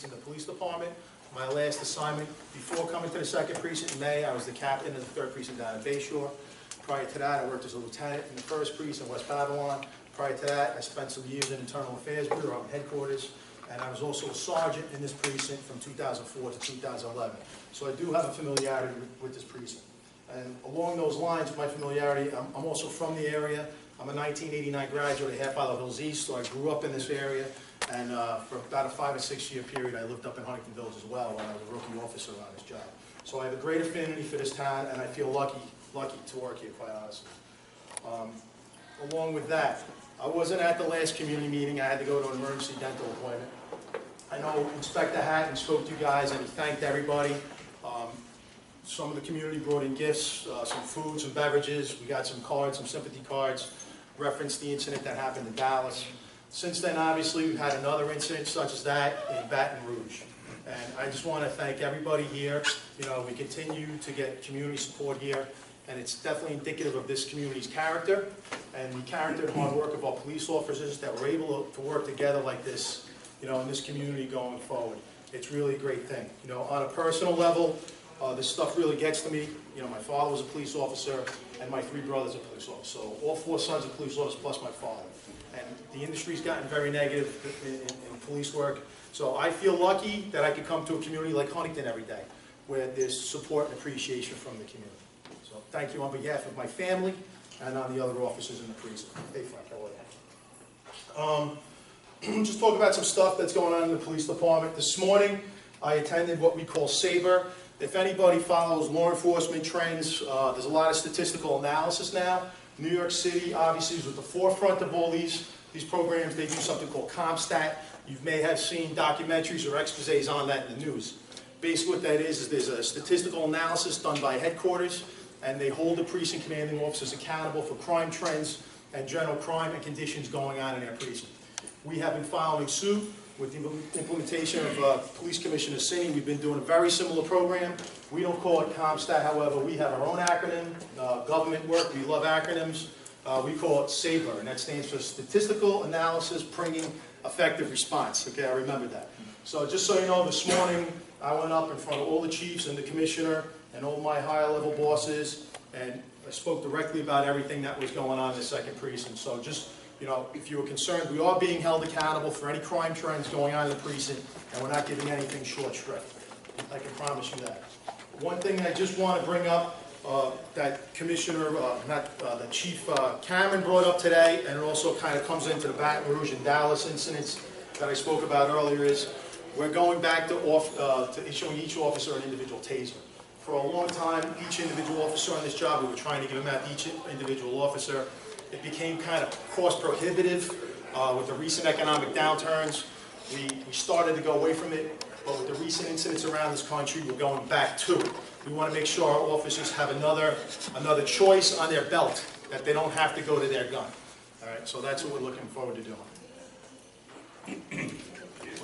in the police department. My last assignment before coming to the 2nd Precinct in May, I was the captain of the 3rd Precinct down at Bayshore. Prior to that, I worked as a lieutenant in the 1st Precinct in West Babylon. Prior to that, I spent some years in Internal Affairs Bureau in headquarters, and I was also a sergeant in this precinct from 2004 to 2011. So I do have a familiarity with this precinct. And along those lines, with my familiarity, I'm also from the area. I'm a 1989 graduate of Half Isle Hills East, so I grew up in this area. And for about a 5 or 6 year period, I lived up in Huntington Village as well when I was a rookie officer on this job. So I have a great affinity for this town, and I feel lucky to work here, quite honestly. Along with that, I wasn't at the last community meeting. I had to go to an emergency dental appointment. I know Inspector Hatton spoke to you guys, and he thanked everybody. Some of the community brought in gifts, some food, some beverages. We got some cards, some sympathy cards, referenced the incident that happened in Dallas. Since then, obviously, we've had another incident such as that in Baton Rouge. And I just want to thank everybody here. You know, we continue to get community support here, and it's definitely indicative of this community's character and the character and hard work of our police officers that we're able to work together like this, you know, in this community going forward. It's really a great thing. You know, on a personal level, this stuff really gets to me. You know, my father was a police officer, and my 3 brothers are police officers. So all 4 sons are police officers, plus my father. And the industry's gotten very negative in police work. So I feel lucky that I could come to a community like Huntington every day, where there's support and appreciation from the community. So thank you on behalf of my family and on the other officers in the precinct. Hey, Frank, how are you? Just talk about some stuff that's going on in the police department. This morning, I attended what we call Saber. If anybody follows law enforcement trends, there's a lot of statistical analysis now. New York City, obviously, is at the forefront of all these programs. They do something called CompStat. You may have seen documentaries or exposés on that in the news. Basically what that is there's a statistical analysis done by headquarters, and they hold the precinct commanding officers accountable for crime trends and general crime and conditions going on in their precinct. We have been following suit with the implementation of Police Commissioner Singh. We've been doing a very similar program. We don't call it CompStat, however. We have our own acronym, government work. We love acronyms. We call it Saber, and that stands for Statistical Analysis Bringing Effective Response. Okay, I remember that. So just so you know, this morning I went up in front of all the chiefs and the commissioner and all my higher level bosses, and I spoke directly about everything that was going on in the 2nd Precinct. So just, you know, if you were concerned, we are being held accountable for any crime trends going on in the precinct, and we're not giving anything short shrift. I can promise you that. One thing I just want to bring up that Commissioner, the Chief Cameron brought up today, and it also kind of comes into the Baton Rouge and Dallas incidents that I spoke about earlier, is we're going back to issuing each officer an individual taser. For a long time, each individual officer on this job, we were trying to give them out to each individual officer. It became kind of cost prohibitive with the recent economic downturns. We started to go away from it, but with the recent incidents around this country, we're going back to it. We want to make sure our officers have another choice on their belt, that they don't have to go to their gun. All right, so that's what we're looking forward to doing.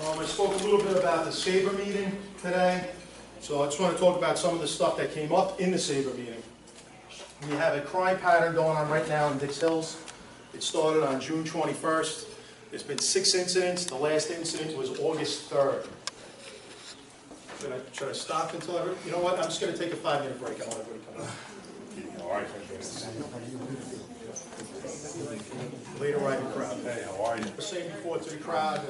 I spoke a little bit about the Saber meeting today, so I just want to talk about some of the stuff that came up in the Saber meeting. We have a crime pattern going on right now in Dix Hills. It started on June 21st. There's been 6 incidents. The last incident was August 3rd. Should I stop until everybody? You know what? I'm just going to take a 5-minute break. I want everybody to come out. All right. Later riding crowd. Hey, how are you? I was saying before to the crowd,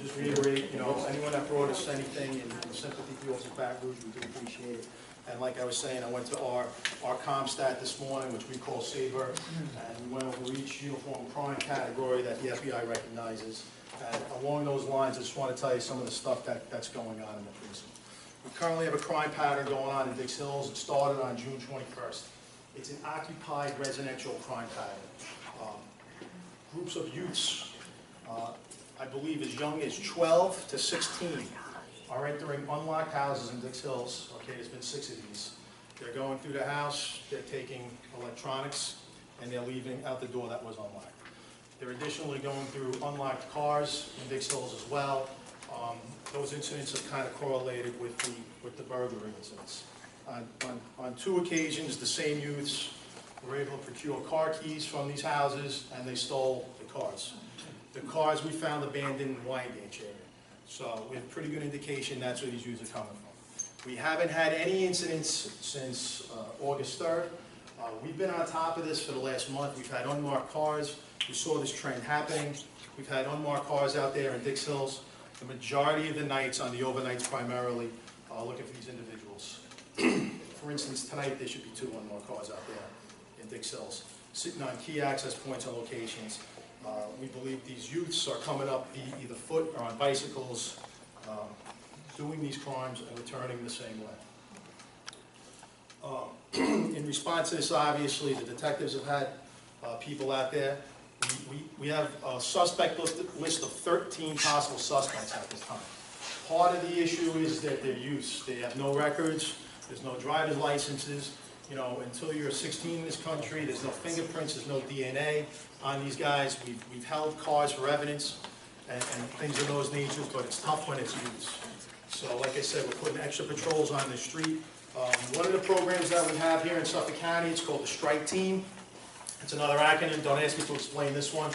just reiterate, you know, anyone that brought us anything in sympathy for us at Baton Rouge, we do appreciate it. And like I was saying, I went to our CompStat this morning, which we call Saber, and we went over each uniform crime category that the FBI recognizes. And along those lines, I just want to tell you some of the stuff that's going on in the precinct. We currently have a crime pattern going on in Dix Hills. It started on June 21st. It's an occupied residential crime pattern. Groups of youths, I believe as young as 12 to 16, are entering unlocked houses in Dix Hills. Okay, there's been 6 of these. They're going through the house, they're taking electronics, and they're leaving out the door that was unlocked. They're additionally going through unlocked cars in Dix Hills as well. Those incidents are kind of correlated with the burglary incidents. On 2 occasions, the same youths were able to procure car keys from these houses, and they stole the cars. The cars we found abandoned in Wyandanch area. So we have pretty good indication that's where these youths are coming from. We haven't had any incidents since August 3rd. We've been on top of this for the last month. We've had unmarked cars. We saw this trend happening. We've had unmarked cars out there in Dix Hills. The majority of the nights, on the overnights primarily, looking for these individuals. For instance, tonight there should be 2 unmarked cars out there in Dix Hills, sitting on key access points and locations. We believe these youths are coming up either foot or on bicycles, doing these crimes and returning the same way. In response to this, obviously, the detectives have had people out there. We have a suspect list of 13 possible suspects at this time. Part of the issue is that they're youths. They have no records. There's no driver's licenses. You know, until you're 16 in this country, there's no fingerprints, there's no DNA on these guys. We've held cars for evidence and things of those natures, but it's tough when it's youths. So like I said, we're putting extra patrols on the street. One of the programs that we have here in Suffolk County, it's called the Strike Team. It's another acronym. Don't ask me to explain this one.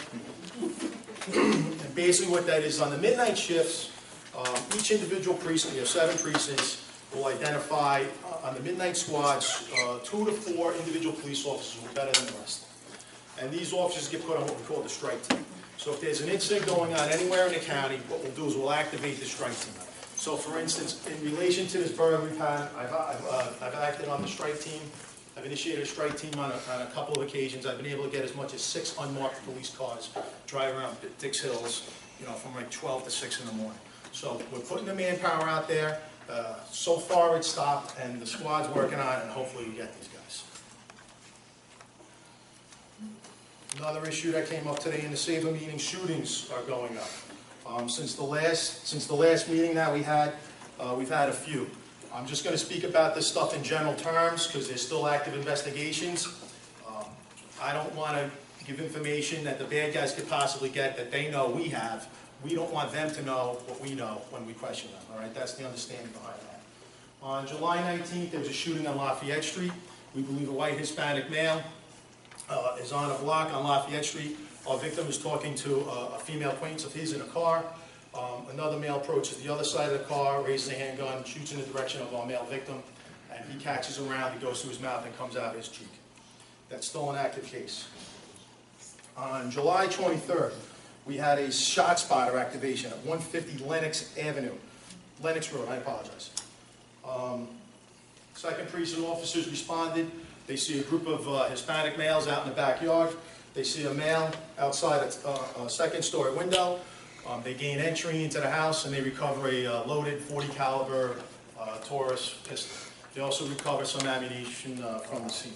And basically what that is, on the midnight shifts, each individual precinct, we have 7 precincts, will identify on the midnight squads 2 to 4 individual police officers who are better than the rest. And these officers get put on what we call the strike team. So if there's an incident going on anywhere in the county, what we'll do is we'll activate the strike team. So for instance, in relation to this burglary we've had, I've acted on the strike team. I've initiated a strike team on a couple of occasions. I've been able to get as much as 6 unmarked police cars driving around Dix Hills, you know, from like 12 to 6 in the morning. So we're putting the manpower out there. So far it's stopped, and the squad's working on it, and hopefully we get these guys. Another issue that came up today in the Saber meeting, shootings are going up. Since the last meeting that we had, we've had a few. I'm just going to speak about this stuff in general terms because there's still active investigations. I don't want to give information that the bad guys could possibly get that they know we have. We don't want them to know what we know when we question them, all right? That's the understanding behind that. On July 19th, there was a shooting on Lafayette Street. We believe a white Hispanic male is on a block on Lafayette Street. Our victim is talking to a female acquaintance of his in a car. Another male approaches the other side of the car, raises a handgun, shoots in the direction of our male victim, and he catches him around, he goes to his mouth and comes out of his cheek. That's still an active case. On July 23rd, we had a shot spotter activation at 150 Lenox Road, I apologize. 2nd Precinct officers responded. They see a group of Hispanic males out in the backyard. They see a male outside a 2nd story window. They gain entry into the house and they recover a loaded .40 caliber Taurus pistol. They also recover some ammunition from the scene.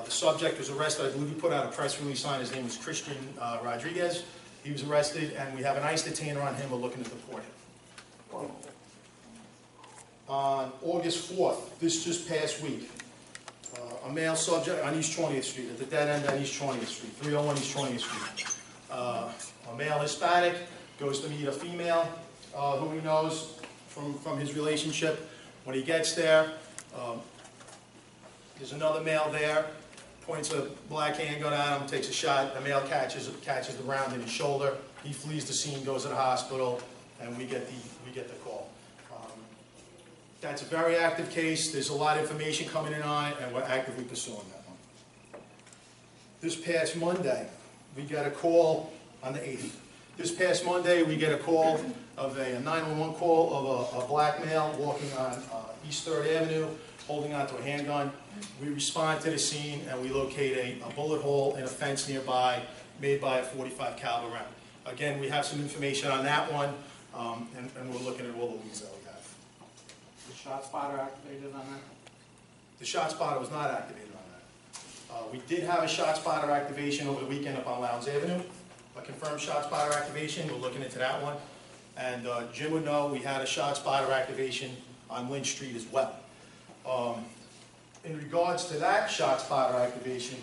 The subject was arrested. I believe we put out a press release on. His name was Christian Rodriguez. He was arrested, and we have an ICE detainer on him. We're looking to deport him. On August 4th, this just past week, a male subject on East 20th Street, at the dead end on East 20th Street, 301 East 20th Street. A male Hispanic goes to meet a female who he knows from his relationship. When he gets there, there's another male there, points a black handgun at him, takes a shot. The male catches the round in his shoulder. He flees the scene, goes to the hospital, and we get the call. That's a very active case. There's a lot of information coming in on it, and we're actively pursuing that one. This past Monday, we got a call on the 8th. This past Monday, we get a call of a 911 call of a black male walking on East 3rd Avenue, holding onto a handgun. We respond to the scene, and we locate a bullet hole in a fence nearby made by a .45 caliber round. Again, we have some information on that one, and we're looking at all the leads that we have. The shot spotter activated on that? The shot spotter was not activated on that. We did have a shot spotter activation over the weekend up on Lowndes Avenue, a confirmed shot spotter activation. We're looking into that one. And Jim would know we had a shot spotter activation on Lynch Street as well. In regards to that shot spotter activation,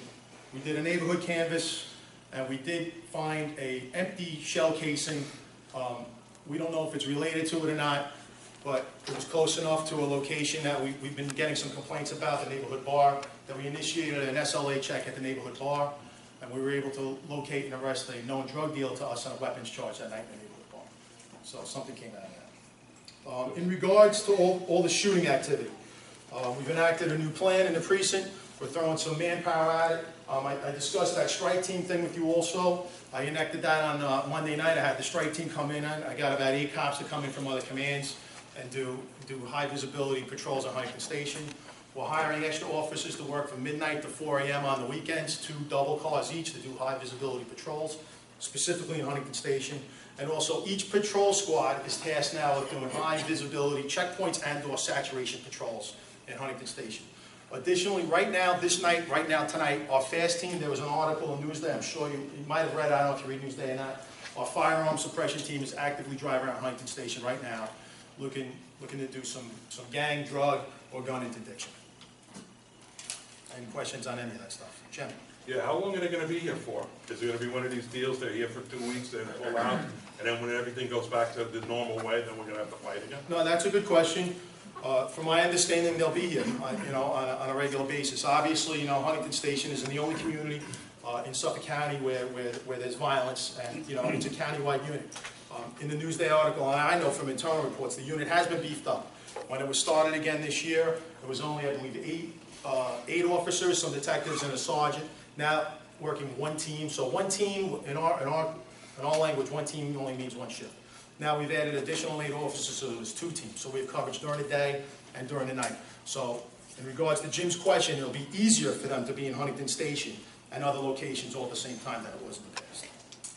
we did a neighborhood canvass, and we did find an empty shell casing. We don't know if it's related to it or not, but it was close enough to a location that we've been getting some complaints about, the neighborhood bar, that we initiated an SLA check at the neighborhood bar, and we were able to locate and arrest a known drug dealer to us on a weapons charge that night in the neighborhood bar. So something came out of that. In regards to all the shooting activity, we've enacted a new plan in the precinct. We're throwing some manpower at it. I discussed that strike team thing with you also. I enacted that on Monday night. I had the strike team come in. I got about 8 cops that come in from other commands and do high visibility patrols at Huntington Station. We're hiring extra officers to work from midnight to 4 a.m. on the weekends, 2 double cars each to do high visibility patrols, specifically in Huntington Station. And also each patrol squad is tasked now with doing high visibility checkpoints and or saturation patrols in Huntington Station. Additionally, right now, tonight, our FAST team, there was an article in Newsday, I'm sure you might have read, I don't know if you read Newsday or not. Our firearm suppression team is actively driving around Huntington Station right now, looking to do some gang, drug, or gun interdiction. Any questions on any of that stuff? Jim? Yeah, how long are they going to be here for? Is it going to be one of these deals, they're here for 2 weeks, they pull out, and then when everything goes back to the normal way, then we're going to have to fight again? No, that's a good question. From my understanding, they'll be here, on a regular basis. Obviously, Huntington Station isn't the only community in Suffolk County where there's violence, and it's a countywide unit. In the Newsday article, and I know from internal reports, the unit has been beefed up. When it was started again this year, it was only, I believe, 8 officers, some detectives, and a sergeant. Now working one team. So one team in our language, one team only means one shift. Now we've added additional 8 officers, so there's 2 teams. So we have coverage during the day and during the night. So in regards to Jim's question, it'll be easier for them to be in Huntington Station and other locations all at the same time than it was in the past.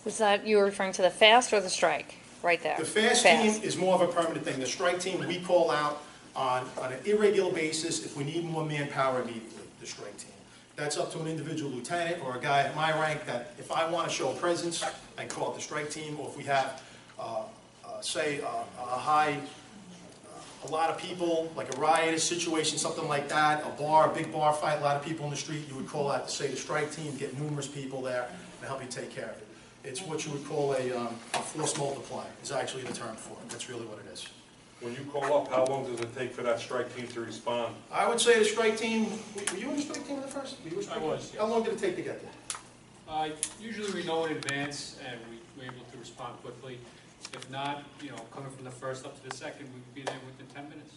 Was that, you were referring to the FAST or the strike? Right there. The FAST team is more of a permanent thing. The strike team, we call out on an irregular basis if we need more manpower immediately, the strike team. That's up to an individual lieutenant or a guy at my rank that if I want to show presence, I call it the strike team, or if we have, say, a lot of people, like a riotous situation, something like that, a big bar fight, a lot of people in the street, you would call out to say the strike team, get numerous people there and help you take care of it. It's what you would call a force multiplier, is actually the term for it. That's really what it is. When you call up, how long does it take for that strike team to respond? I would say the strike team, were you in the strike team at first? I was, yes. How long did it take to get there? Usually we know in advance and we're able to respond quickly. If not, coming from the first up to the second, we could be there within 10 minutes.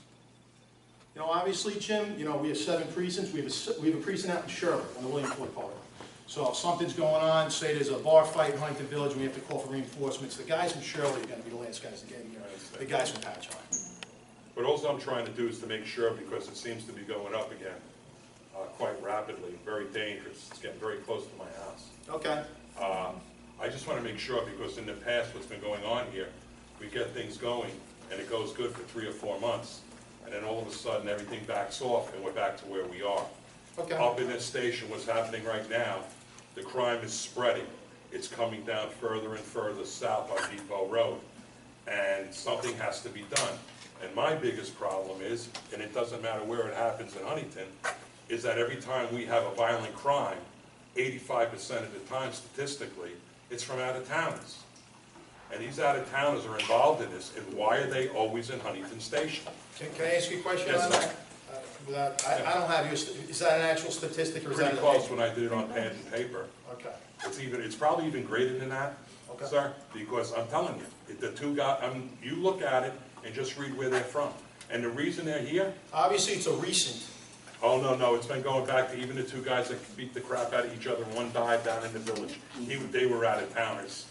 Obviously, Jim, we have 7 precincts. We have a precinct out in Shirley on the Williamsport Park. So if something's going on, say there's a bar fight in Huntington Village and we have to call for reinforcements, the guys from Shirley are going to be the last guys to get here. The guys from Patch on. But also I'm trying to do is to make sure, because it seems to be going up again quite rapidly, very dangerous. It's getting very close to my house. Okay. I just want to make sure, because in the past what's been going on here, we get things going and it goes good for 3 or 4 months, and then all of a sudden everything backs off and we're back to where we are. Okay. Up in this station, what's happening right now, the crime is spreading. It's coming down further and further south on Depot Road, and something has to be done. And my biggest problem is, and it doesn't matter where it happens in Huntington, is that every time we have a violent crime, 85% of the time, statistically, it's from out-of-towners. And these out-of-towners are involved in this, and why are they always in Huntington Station? Can I ask you a question Yes, on sir. that? I don't have your, is that an actual statistic or is that? Pretty close when I did it on pen and paper. Okay. It's probably even greater than that, Okay. sir, because I'm telling you, the 2 guys, you look at it and just read where they're from. And the reason they're here, Obviously, it's a recent. oh, no, it's been going back to even the 2 guys that beat the crap out of each other, one died down in the village. They were out-of-towners,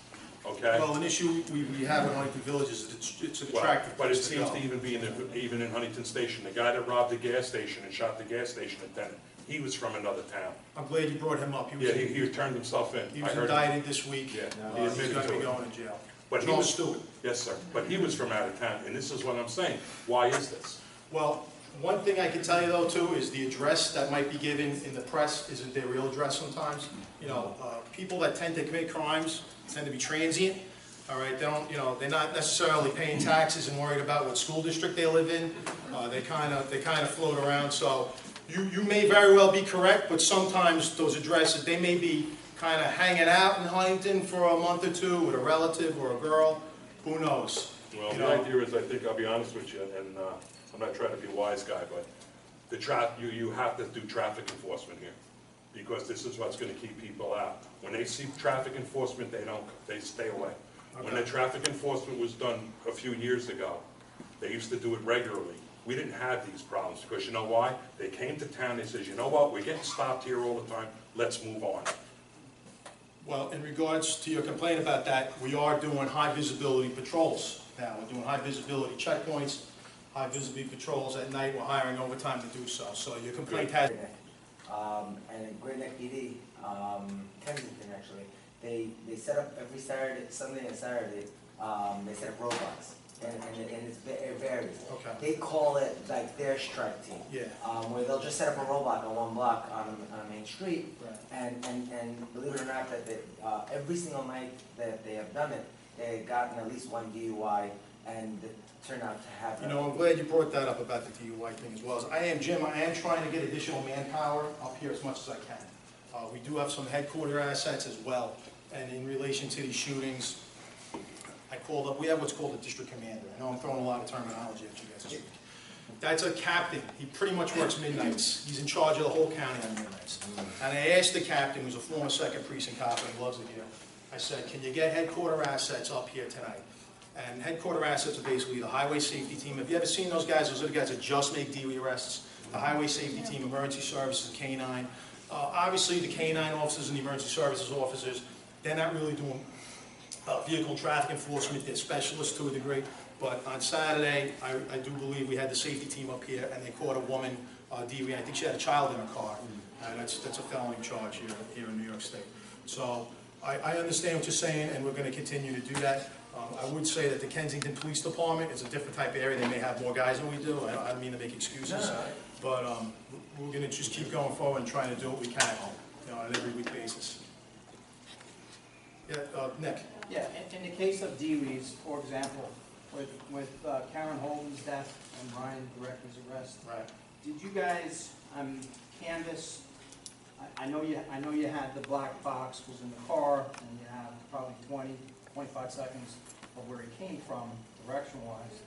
okay? Well, an issue we have in Huntington Village is it's an attractive But it place to seems go. to even be even in Huntington Station. The guy that robbed the gas station and shot the gas station attendant, he was from another town. I'm glad you brought him up. Yeah, he turned himself in. He was I heard indicted this week. Yeah, He's admitted going to to be it. going to jail. But It's he all was stupid. Yes, sir. But he was from out of town, and this is what I'm saying. Why is this? Well, one thing I can tell you though too is the address that might be given in the press isn't their real address sometimes. People that tend to commit crimes tend to be transient. All right, they don't, they're not necessarily paying taxes and worried about what school district they live in. They kind of float around. So you may very well be correct, but sometimes those addresses, they may be kind of hanging out in Huntington for a month or 2 with a relative or a girl. Who knows? Well, the idea is, I think, I'll be honest with you, and I'm not trying to be a wise guy, but you have to do traffic enforcement here, because this is what's going to keep people out. When they see traffic enforcement, they stay away. Okay. When the traffic enforcement was done a few years ago, They used to do it regularly. We didn't have these problems, because you know why? They came to town, they says, you know what, we're getting stopped here all the time, let's move on. Well, in regards to your complaint about that, we are doing high visibility patrols now. We're doing high visibility checkpoints, high visibility patrols at night. We're hiring overtime to do so. So your complaint has. And in Great Neck PD, Kensington actually, they set up every Saturday, Sunday and Saturday, they set up roadblocks. And it varies. Okay. They call it like their strike team. Yeah. Where they'll just set up a roadblock on one block on a main street. Right. And believe it or not, that every single night that they have done it, they've gotten at least one DUI, and it turned out to have. You know, I'm glad you brought that up about the DUI thing as well. As I am, Jim, I am trying to get additional manpower up here as much as I can. We do have some headquarter assets as well, and in relation to these shootings, I called up, we have what's called a district commander. I know I'm throwing a lot of terminology at you guys this week. That's a captain. He pretty much works midnights. He's in charge of the whole county on midnights. And I asked the captain, who's a former 2nd Precinct cop and loves it here, I said, can you get headquarter assets up here tonight? And headquarter assets are basically the highway safety team. Have you ever seen those guys? Those are the guys that just make DUI arrests. The highway safety team, emergency services, K-9. Obviously, the K-9 officers and the emergency services officers, they're not really doing vehicle and traffic enforcement. They're specialists to a degree. But on Saturday, I do believe we had the safety team up here, and they caught a woman DUI. I think she had a child in her car. And that's a felony charge here in New York State. So I understand what you're saying, and we're going to continue to do that. I would say that the Kensington Police Department is a different type of area. They may have more guys than we do. I don't mean to make excuses. But we're going to just keep going forward and trying to do what we can, on an every week basis. Yeah, Nick. Yeah, in the case of DUIs, for example, with Karen Holden's death and Ryan Director's arrest, Right. did you guys canvass? I know you had the black box was in the car, and you have probably 20-25 seconds of where it came from, direction-wise,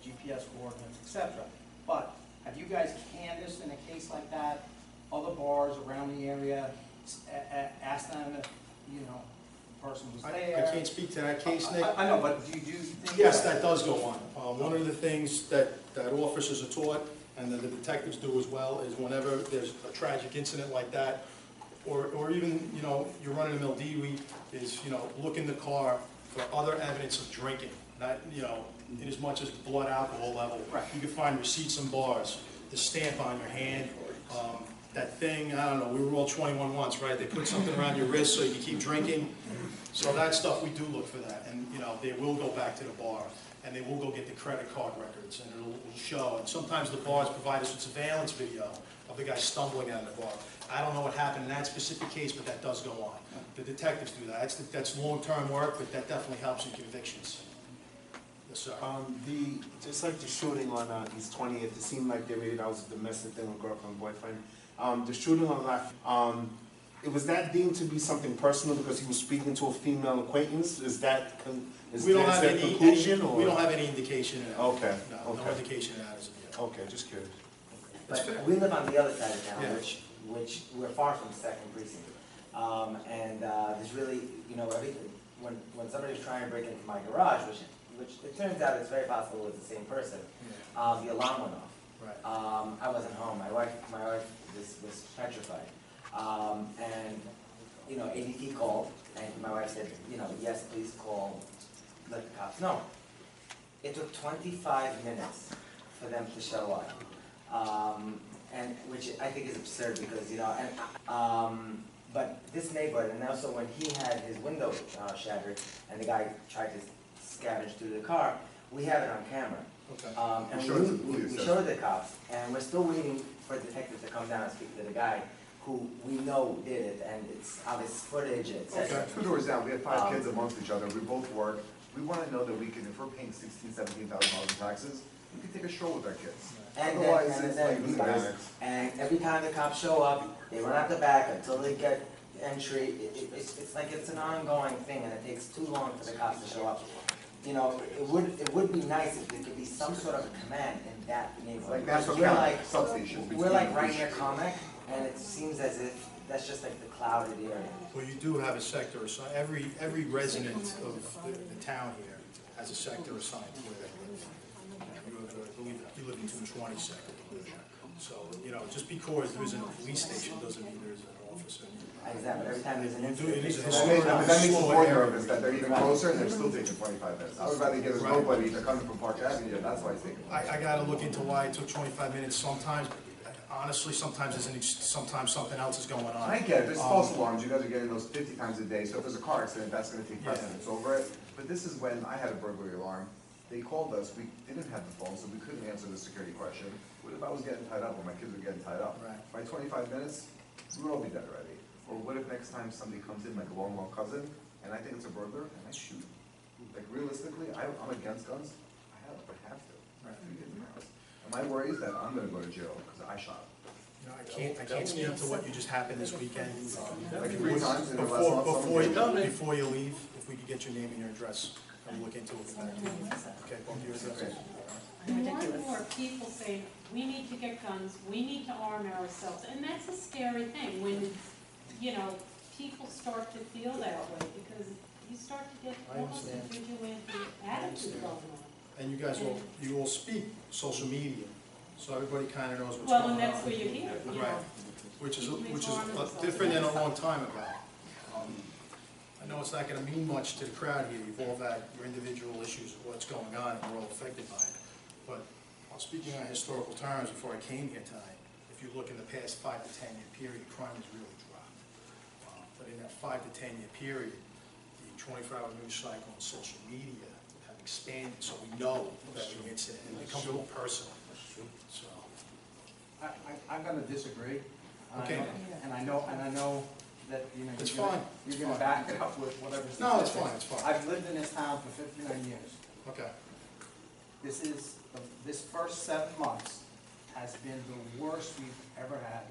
GPS coordinates, etc. But have you guys canvassed in a case like that, other bars around the area, asked them if, the person was there? I can't speak to that case, Nick. I know, but do you think? Yes, that does go on. One of the things that officers are taught, and that the detectives do as well, is whenever there's a tragic incident like that, or even, you're running a mill DUI, is, look in the car for other evidence of drinking, not, in as much as blood alcohol level. Right. You can find receipts and bars, the stamp on your hand, that thing, I don't know, we were all 21 once, right? They put something around your wrist so you can keep drinking. So that stuff, we do look for that, and, they will go back to the bar, and they will go get the credit card records, and it'll show. And sometimes the bars provide us with surveillance video of the guy stumbling out of the bar. I don't know what happened in that specific case, but that does go on. The detectives do that. That's long-term work, but that definitely helps in convictions. Yes, sir. Just like the shooting on East 20th, it seemed like that was a domestic thing with girlfriend, boyfriend. The shooting on Life, was that deemed to be something personal because he was speaking to a female acquaintance? Is that conclusion? We don't have any indication of that. Okay. No indication of that as of yet. Okay, just curious. But we live on the other side of town, Yeah. which we're far from the 2nd Precinct. And there's really, everything. When somebody's trying to break into my garage, which it turns out it's very possible it's the same person, the alarm went off. Right. I wasn't home. My wife was petrified. And ADT called, and my wife said, yes, please call, let the cops know. It took 25 minutes for them to show up, and which I think is absurd because but this neighborhood, and also when he had his window shattered, and the guy tried to scavenge through the car, we have it on camera. Okay. And we showed the cops, and we're still waiting for the detective to come down and speak to the guy who we know did it, and it's obvious footage, etc. Okay, 2 doors down, we have 5 kids amongst each other, we both work. We want to know that we can, if we're paying $16,000, $17,000 in taxes, we can take a stroll with our kids. And every time the cops show up, they run out the back until they get entry. It's like it's an ongoing thing, and it takes too long for the cops to show up. It would be nice if there could be some sort of a command in that neighborhood. Like National County, substation. We're like right near Comic, and it seems as if that's just like the clouded area. Well, you do have a sector assigned. Every resident of the town here has a sector assigned to where they live. You have to 22nd. So, you know, just because there isn't a police station doesn't mean there isn't an officer. Exactly, every time there's an It incident. is a That makes it slow more area. nervous that they're even closer and they're still taking 25 minutes. I would rather get a nobody, they're coming from Park Avenue, that's why it's taking. I gotta look into why it took 25 minutes sometimes. Honestly, sometimes sometimes something else is going on. I get it, there's false alarms, you guys are getting those 50 times a day, so if there's a car accident, that's gonna take precedence over it. But this is when I had a burglary alarm, they called us, we didn't have the phone, so we couldn't answer the security question. What if I was getting tied up or my kids were getting tied up? Right. By 25 minutes, we would all be dead already. Or what if next time somebody comes in, like a long cousin, and I think it's a burglar, and I shoot? Like realistically, I'm against guns, I have to. Right. And my worry is that I'm gonna go to jail because I shot. You know, I can't speak to what you just happened this weekend. Like 3 times in the last month. Before you leave, if we could get your name and your address, and we'll look into it. Okay, both your addresses. More and more people say, we need to get guns, we need to arm ourselves, and that's a scary thing when, you know, people start to feel that way, because you start to get I almost a understand. vigilante attitude going on. And you all speak social media, so everybody kind of knows what's Well, going on. and that's where you're here, you Right, know. which is People make arm themselves. different than a long time ago. I know it's not gonna mean much to the crowd here, you've all had your individual issues of what's going on, and we're all affected by it. But speaking on historical terms, before I came here tonight, if you look in the past 5 to 10 year period, crime has really dropped. But in that 5 to 10 year period, the 24-hour news cycle and social media have expanded, so we know that the incident, and it becomes more personal. So, I'm gonna disagree. Okay. And I know that, you know, It's you're gonna, fine. you're It's gonna fine. back it up with whatever. No, it's statistics. fine, it's fine. I've lived in this town for 59 years. okay, This first 7 months has been the worst we've ever had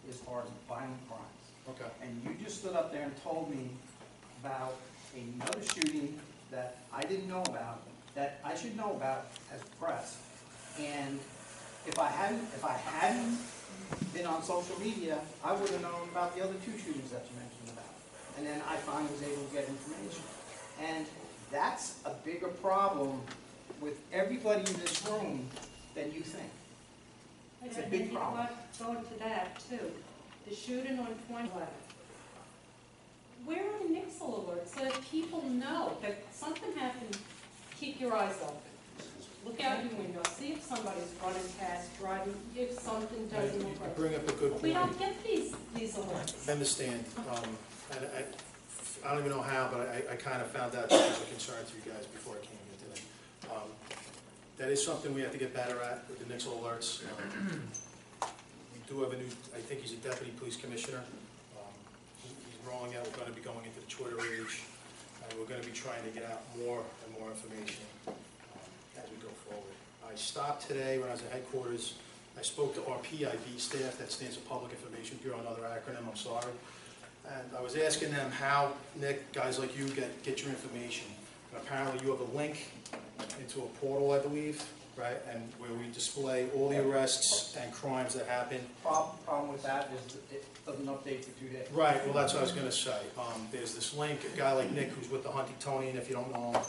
as far as violent crimes. okay. And you just stood up there and told me about another shooting that I didn't know about, that I should know about as press. And if I hadn't been on social media, I would have known about the other 2 shootings that you mentioned about. And then I finally was able to get information. And that's a bigger problem with everybody in this room than you think. It's a And big you know problem. what? Going to that too, the shooting on 2011. Where are the Nixle alerts so that people know that something happened? Keep your eyes open. Look out your window, see if somebody's running past, driving, if something doesn't look You right. bring up a good We point. don't get these alerts. I understand, and I don't even know how, but I kind of found out that was a concern to you guys before I came here today. That is something we have to get better at with the Nixle alerts. We do have a new, I think he's a deputy police commissioner. He's rolling out, we're gonna be going into the Twitter age, and we're gonna be trying to get out more and more information as we go forward. I stopped today when I was at headquarters. I spoke to our PIB staff, that stands for Public Information Bureau, another acronym, I'm sorry. And I was asking them how, Nick, guys like you get your information. And apparently you have a link into a portal, I believe, right? And where we display all the arrests and crimes that happen. Problem with that is it doesn't update for 2 days. Right, well, that's what I was gonna say. There's this link, a guy like Nick who's with the Huntingtonian, if you don't know him,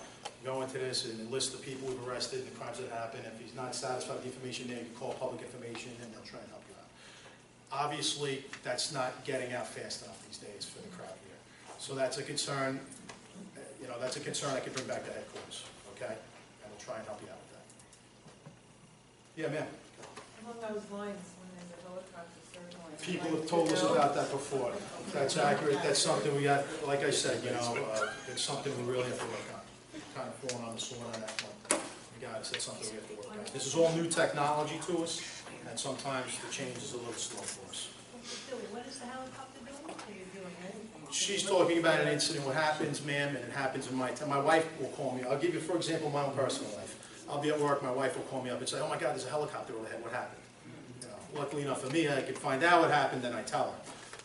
go into this and it lists the people we've arrested and the crimes that happened. If he's not satisfied with the information there, you can call Public Information and they'll try and help you out. Obviously, that's not getting out fast enough these days for the crowd here. So that's a concern, you know, that's a concern I could bring back to headquarters, okay? And we'll try and help you out with that. Yeah, ma'am. Along those lines, when there's a helicopter circling. People have told us about that before. That's accurate, that's something we got, like I said, you know, it's something we really have to work on. Kind of falling on the sword on that one. Guys, that's something we have to work on. This is all new technology to us, and sometimes the change is a little slow for us. What is the helicopter doing? Are you doing anything? She's talking about an incident, what happens, ma'am, and it happens in my time. My wife will call me. I'll give you, for example, my own personal life. I'll be at work, my wife will call me up and say, oh my God, there's a helicopter overhead, what happened? You know, luckily enough for me, I can find out what happened, then I tell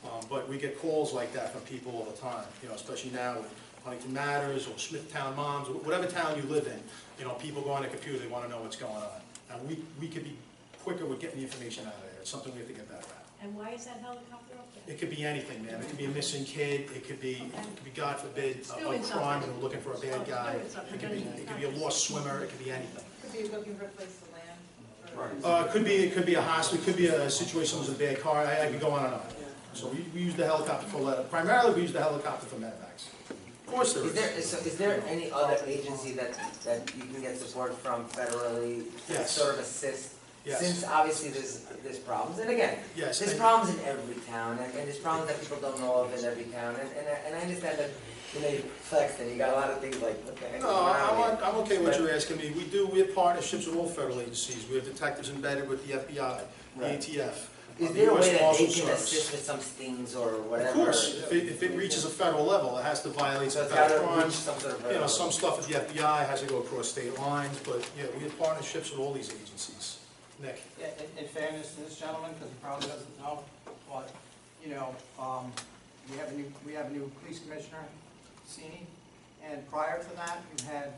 her. But we get calls like that from people all the time, you know, especially now with Huntington Matters or Smithtown Moms, whatever town you live in, you know, people go on the computer, they want to know what's going on. And we could be quicker with getting the information out of there. It's something we have to get better at. And why is that helicopter up there? It could be anything, ma'am. It could be a missing kid. It could be, God forbid, a doing crime something. and we're looking for a bad guy. It could be a lost swimmer. It could be anything. Could be looking for a place to land. Right. It could be a hospital, it could be a situation with a bad car, I could go on and on. So we use the helicopter primarily we use the helicopter for medevacs. Of course there is. Is there any other agency that you can get support from federally to Yes. sort of assist? Yes. Since obviously there's problems, and again, Yes, there's and- problems in every town, and there's problems that people don't know of in every town, and I understand that, you know, you're flexed and you got a lot of things like, what the heck is No, going on here? I'm okay with what you're asking me. We have partnerships with all federal agencies. We have detectives embedded with the FBI, the Right. ATF. Is the there a US way that they Marshal can Service. assist with some stings or whatever? Of course, if it reaches a federal level, it has to violate So some it's gotta federal reach crimes. some sort of. You know, some stuff at the FBI has to go across state lines, but, yeah, we have partnerships with all these agencies. Nick? Yeah, in fairness to this gentleman, because he probably doesn't know, but, you know, we have a new police commissioner, Sini, and prior to that, you had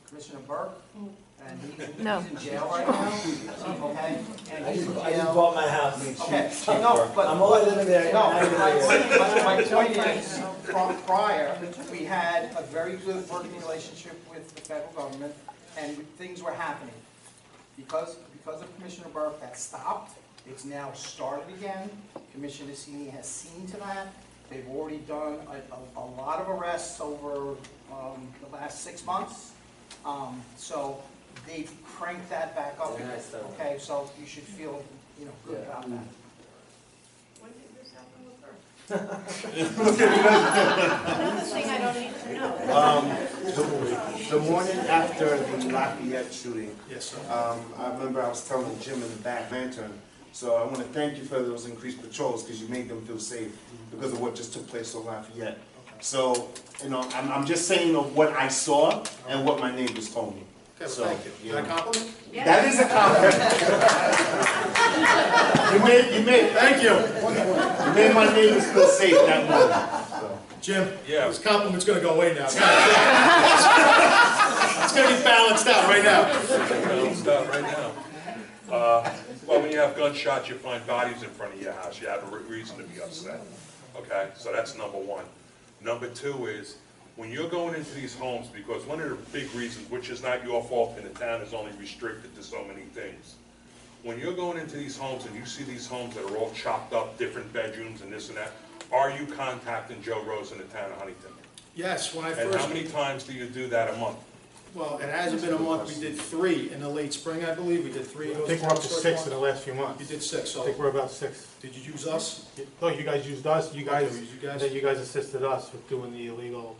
Commissioner Burke, and No. he's in jail right now, okay? And he's in I just jail. bought my house. Okay, no, but. I'm only living there. No, not even my a year. point is, prior, we had a very good working relationship with the federal government, and things were happening. Because of Commissioner Burke, that stopped. It's now started again. Commissioner Sini has seen to that. They've already done a lot of arrests over the last 6 months. So they've cranked that back up. Yeah, nice, though. Okay, so you should feel, you know, good Yeah. about that. When did this happen with her? Another thing I don't need to know. The morning after the Lafayette shooting, Yes, sir. I remember I was telling Jim in the back lantern, so I want to thank you for those increased patrols because you made them feel safe because of what just took place on Lafayette. So, you know, I'm just saying of what I saw and what my neighbors told me. Okay, well, So, thank you. Is that a compliment? That is a compliment. you made, Thank you. you made my neighbors feel safe that morning. So. Jim? Yeah. This compliment's gonna go away now. It's gonna be balanced out right now. Stop right now. Well, when you have gunshots, you find bodies in front of your house, you have a reason to be upset. Okay, so that's number one. Number two is, when you're going into these homes, because one of the big reasons, which is not your fault, and the town is only restricted to so many things. When you're going into these homes and you see these homes that are all chopped up, different bedrooms and this and that, are you contacting Joe Rose in the town of Huntington? Yes, when I And first, how many times do you do that a month? well, it hasn't been a month, we did 3 in the late spring, I believe, we did 3 of I those. think we're up to first 6 in month. the last few months. You did 6, I so, think we're about 6. did you use us? No, you guys used us, you guys, Okay, we used you guys? then you guys assisted us with doing the illegal,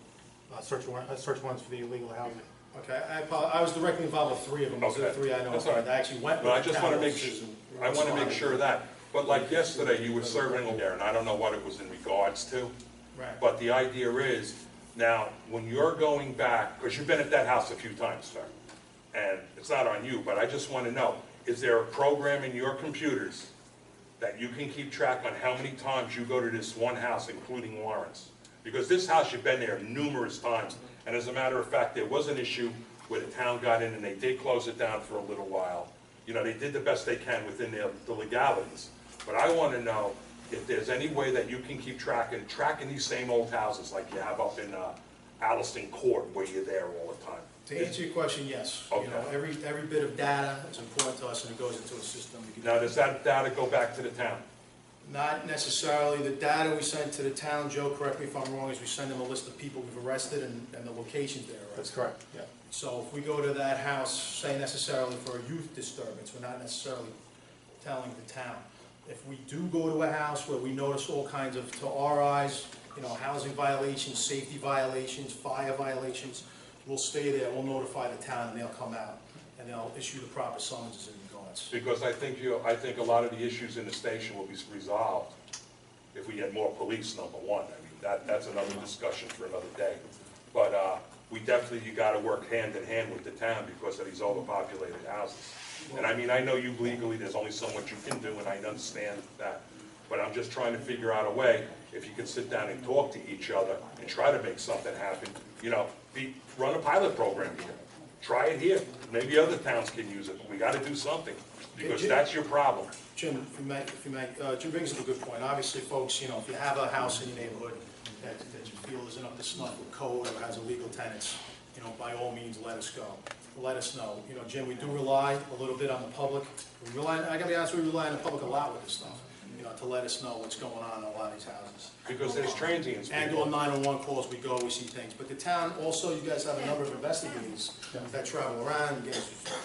search warrants for the illegal housing. Okay, I was directly involved with 3 of them, those are the Okay. 3 I know That's of, all right. I actually went But I with the just town want to make officers sure, and- I want to make sure of that. But like yesterday, you were serving there, and I don't know what it was in regards to, Right. but the idea is, now, when you're going back, because you've been at that house a few times, sir, and it's not on you, but I just want to know, is there a program in your computers that you can keep track on how many times you go to this one house, including warrants? Because this house, you've been there numerous times, and as a matter of fact, there was an issue where the town got in and they did close it down for a little while. You know, they did the best they can within the legalities. But I want to know if there's any way that you can keep tracking these same old houses like you have up in Alliston Court, where you're there all the time. To answer your question, yes. You know, Okay. every bit of data is important to us and it goes into a system. We can- Now, does that data go back to the town? Not necessarily. The data we send to the town, Joe, correct me if I'm wrong, is we send them a list of people we've arrested and the locations they're arrested. That's correct, yeah. So if we go to that house, say necessarily for a youth disturbance, we're not necessarily telling the town. If we do go to a house where we notice all kinds of, to our eyes, you know, housing violations, safety violations, fire violations, we'll stay there, we'll notify the town, and they'll come out, and they'll issue the proper summonses in regards. Because I think a lot of the issues in the station will be resolved if we had more police, number one. I mean, that's another discussion for another day. But we definitely, you gotta work hand in hand with the town because of these overpopulated houses. And I mean, I know you legally, there's only so much you can do, and I understand that. But I'm just trying to figure out a way, if you can sit down and talk to each other and try to make something happen, you know, run a pilot program here. Try it here. Maybe other towns can use it, but we gotta do something, because that's your problem. Jim, if you may, Jim brings up a good point. Obviously, folks, you know, if you have a house in your neighborhood that you feel isn't up to snuff with code or has illegal tenants, you know, by all means, let us go. let us know. You know, Jim, we do rely a little bit on the public. I gotta be honest, we rely on the public a lot with this stuff, you know, to let us know what's going on in a lot of these houses. Because there's transients. And on 911 calls, we go, we see things. But the town, also, you guys have a number of investigators that travel around and get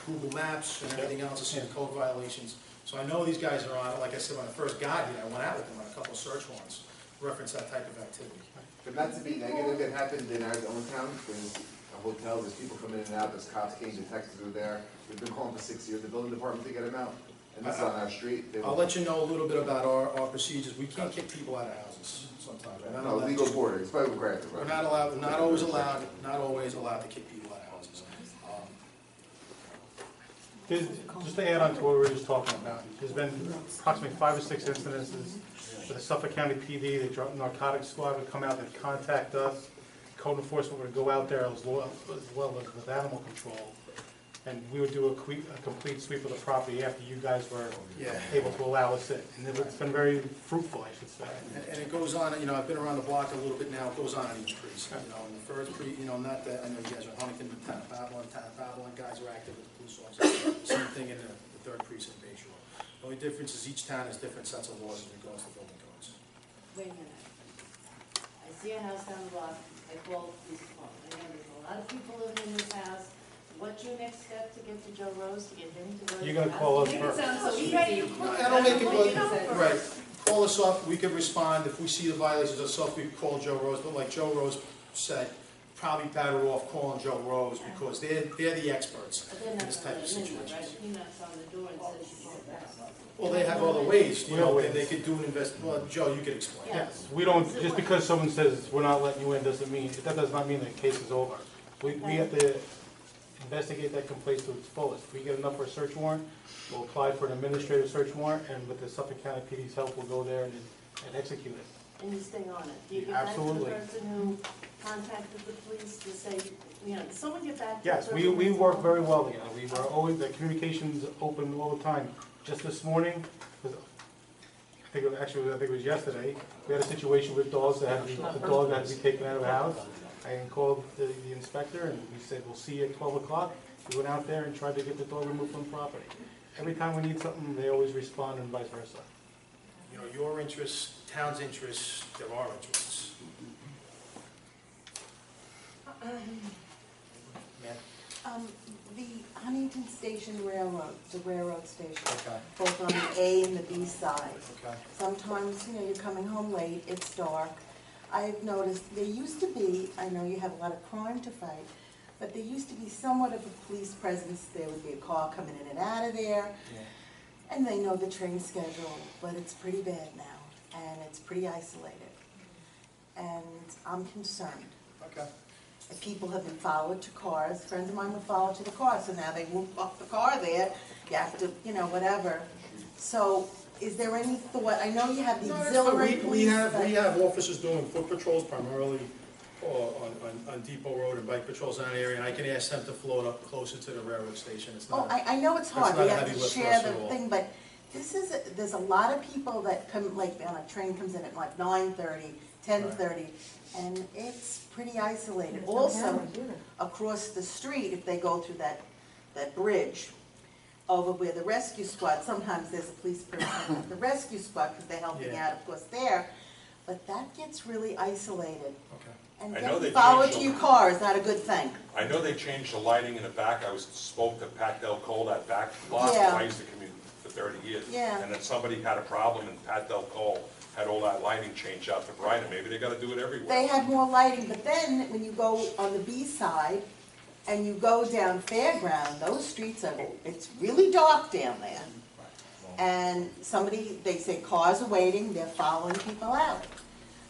Google Maps and everything else to see the code violations. So I know these guys are on it. Like I said, when I first got here, I went out with them on a couple of search warrants, reference that type of activity. But not to be negative, it happened in our own town, there's a hotel, there's people coming in and out, there's cops came, detectives were there. We've been calling for 6 years, the building department to get them out, and this is on our street. I'll let you know a little bit about our procedures. We can't kick people out of houses sometimes. We're not No, allowed legal to- border, it's probably granted, We're right? not allowed, not always allowed to kick people out of houses. Just to add on to what we were just talking about, there's been approximately 5 or 6 incidences where the Suffolk County PD, the Drug Narcotics Squad would come out and contact us. Code enforcement would go out there as well as with animal control. And we would do a complete sweep of the property after you guys were able to allow us in. And it's been very fruitful, I should say. And it goes on, you know, I've been around the block a little bit now, it goes on in each precinct, you know, in the first you know, not that, I know you guys are Huntington, the town of Babylon guys are active with the police officers. Same thing in the third precinct, Bay Shore. The only difference is each town has different sets of laws as regards to building codes. Wait a minute. I see a house down the block, I call the police department. I know there's a lot of people living in this house. What's your next step to get to Joe Rose, to get him to go to the house? You're gonna call us Make it first. sound so easy. I don't make it, right, call us up, we can respond, if we see the violations ourselves, we can call Joe Rose, but like Joe Rose said, probably better off calling Joe Rose, because they're the experts But they're in not this type gonna of let him in, situation. right? He knocks on the door and says you should go. Well, they have other ways, you know, Ways. they could do an well, Joe, you can explain. Yeah. Yes, we don't, just because someone says we're not letting you in doesn't mean, that does not mean the case is over. We have to investigate that complaint to its fullest. If we get enough for a search warrant, we'll apply for an administrative search warrant, and with the Suffolk County PD's help, we'll go there and execute it. And you stay on it. Do you get back to Absolutely. the person who contacted the police to say, you know, did someone get back to the Yes, person? we work very well together. We were always, the communication's open all the time. Just this morning, I think it was yesterday, we had a situation with dogs that had to be, a dog that had to be taken out of the house. I called the inspector and we said, we'll see you at 12 o'clock. We went out there and tried to get the dog removed from the property. Every time we need something, they always respond and vice versa. You know, your interests, town's interests, there are interests. The Huntington Station Railroad, the railroad station, Okay. both on the A and the B side. Okay. Sometimes, you know, you're coming home late, it's dark. I've noticed, there used to be, I know you have a lot of crime to fight, but there used to be somewhat of a police presence. There would be a car coming in and out of there, and they know the train schedule, but it's pretty bad now, and it's pretty isolated. And I'm concerned. Okay. If people have been followed to cars, friends of mine were followed to the car, so now they move off the car there, you have to, you know, whatever. So, is there any thought, I know you have the auxiliary We police, but- have officers doing foot patrols primarily on Depot Road and bike patrols in that area, and I can ask them to float up closer to the railroad station. It's Oh, not, I know it's hard, It's not we a have heavy to lift for share us the at all. thing, but this is, there's a lot of people that come, like, on a train comes in at like 9:30, 10:30, and it's pretty isolated. Also, across the street, if they go through that bridge, over where the rescue squad, sometimes there's a police person at the rescue squad, because they're helping Yeah. out, of course, there, but that gets really isolated. okay. And I know they getting followed changed to the- your car is not a good thing. I know they changed the lighting in the back. I spoke to Pat Del Cole, that back block. Yeah. I used to commute for 30 years. Yeah. And then somebody had a problem and Pat Del Cole had all that lighting changed out to brighter. Maybe they gotta do it everywhere. They had more lighting, but then when you go on the B side and you go down Fairground, those streets are, it's really dark down there. And they say cars are waiting, they're following people out.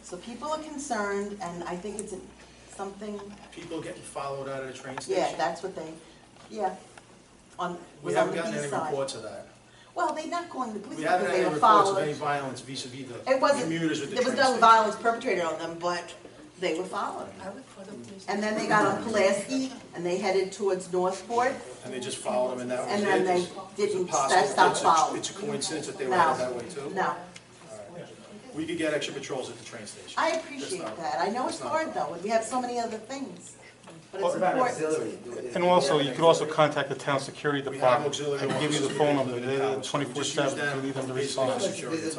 So people are concerned, and I think it's something, People getting followed out of the train station? yeah, that's what We on haven't the gotten B any side. reports of that. Well, they're not going to the police We because haven't had they any were reports of any followed. violence vis-a-vis It the wasn't, commuters with the there train was no station. violence perpetrated on them, but they were followed. And then they got on Pulaski, and they headed towards Northport, And they just followed them and that was it? and then they Is it didn't, possible stop following. It's a coincidence that they were No. headed that way too? No, All right. We could get extra patrols at the train station. I That's appreciate not- that. I know it's that's not a hard though, problem. when we have so many other things. But What it's about important. auxiliary? And also, you could also contact the town security We have department auxiliary and give you the officers phone in number. limited They're hours, so we just use 24/7 if them you need them to basically respond. for security times.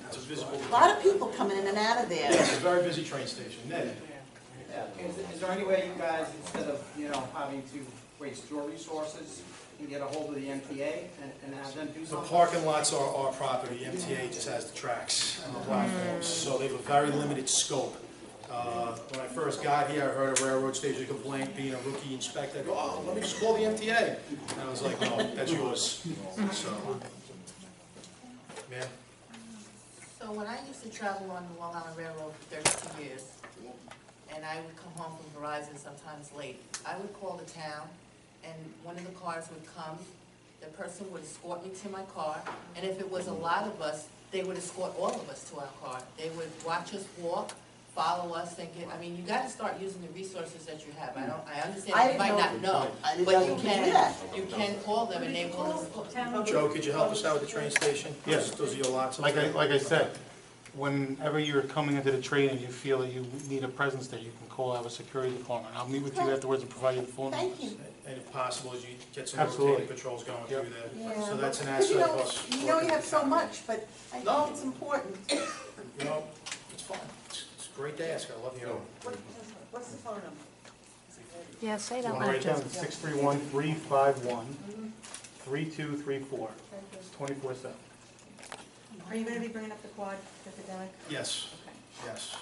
It's a visible. A lot of people coming in and out of there. Yeah, it's a very busy train station. Ned? Yeah, is there any way you guys, instead of, having to waste your resources, can get a hold of the MTA and have them do The something? parking lots are our property, MTA just has the tracks and the platforms, so they have a very limited scope. When I first got here, I heard a railroad station complaint, being a rookie inspector, I go, oh, let me just call the MTA. And I was like, no, that's yours, so. Man, So when I used to travel on the Long Island Railroad for 32 years, and I would come home from Verizon sometimes late, I would call the town, and one of the cars would come, the person would escort me to my car, and if it was a lot of us, they would escort all of us to our car. They would watch us walk, follow us, and you gotta start using the resources that you have. I understand you might not know, but you can call them and they will. Joe, could you help us out with the train station? Yes. Those are your lots. Like I said, whenever you're coming into the train and you feel that you need a presence there, you can call our security department. I'll meet with you afterwards and provide you the phone numbers. Thank you. And if possible, you get some Absolutely. rotating patrols going Yep. through there. Yeah, So that's an but you asset of know, us. you know you have so much, but I think it's important. You know, it's fun. It's great to ask. I love you. What's the phone number? Yeah, say You that want to write it down, loud. it's 631-351-3234. It's 24/7. Are you gonna be bringing up the quad epidemic? Yes, yes.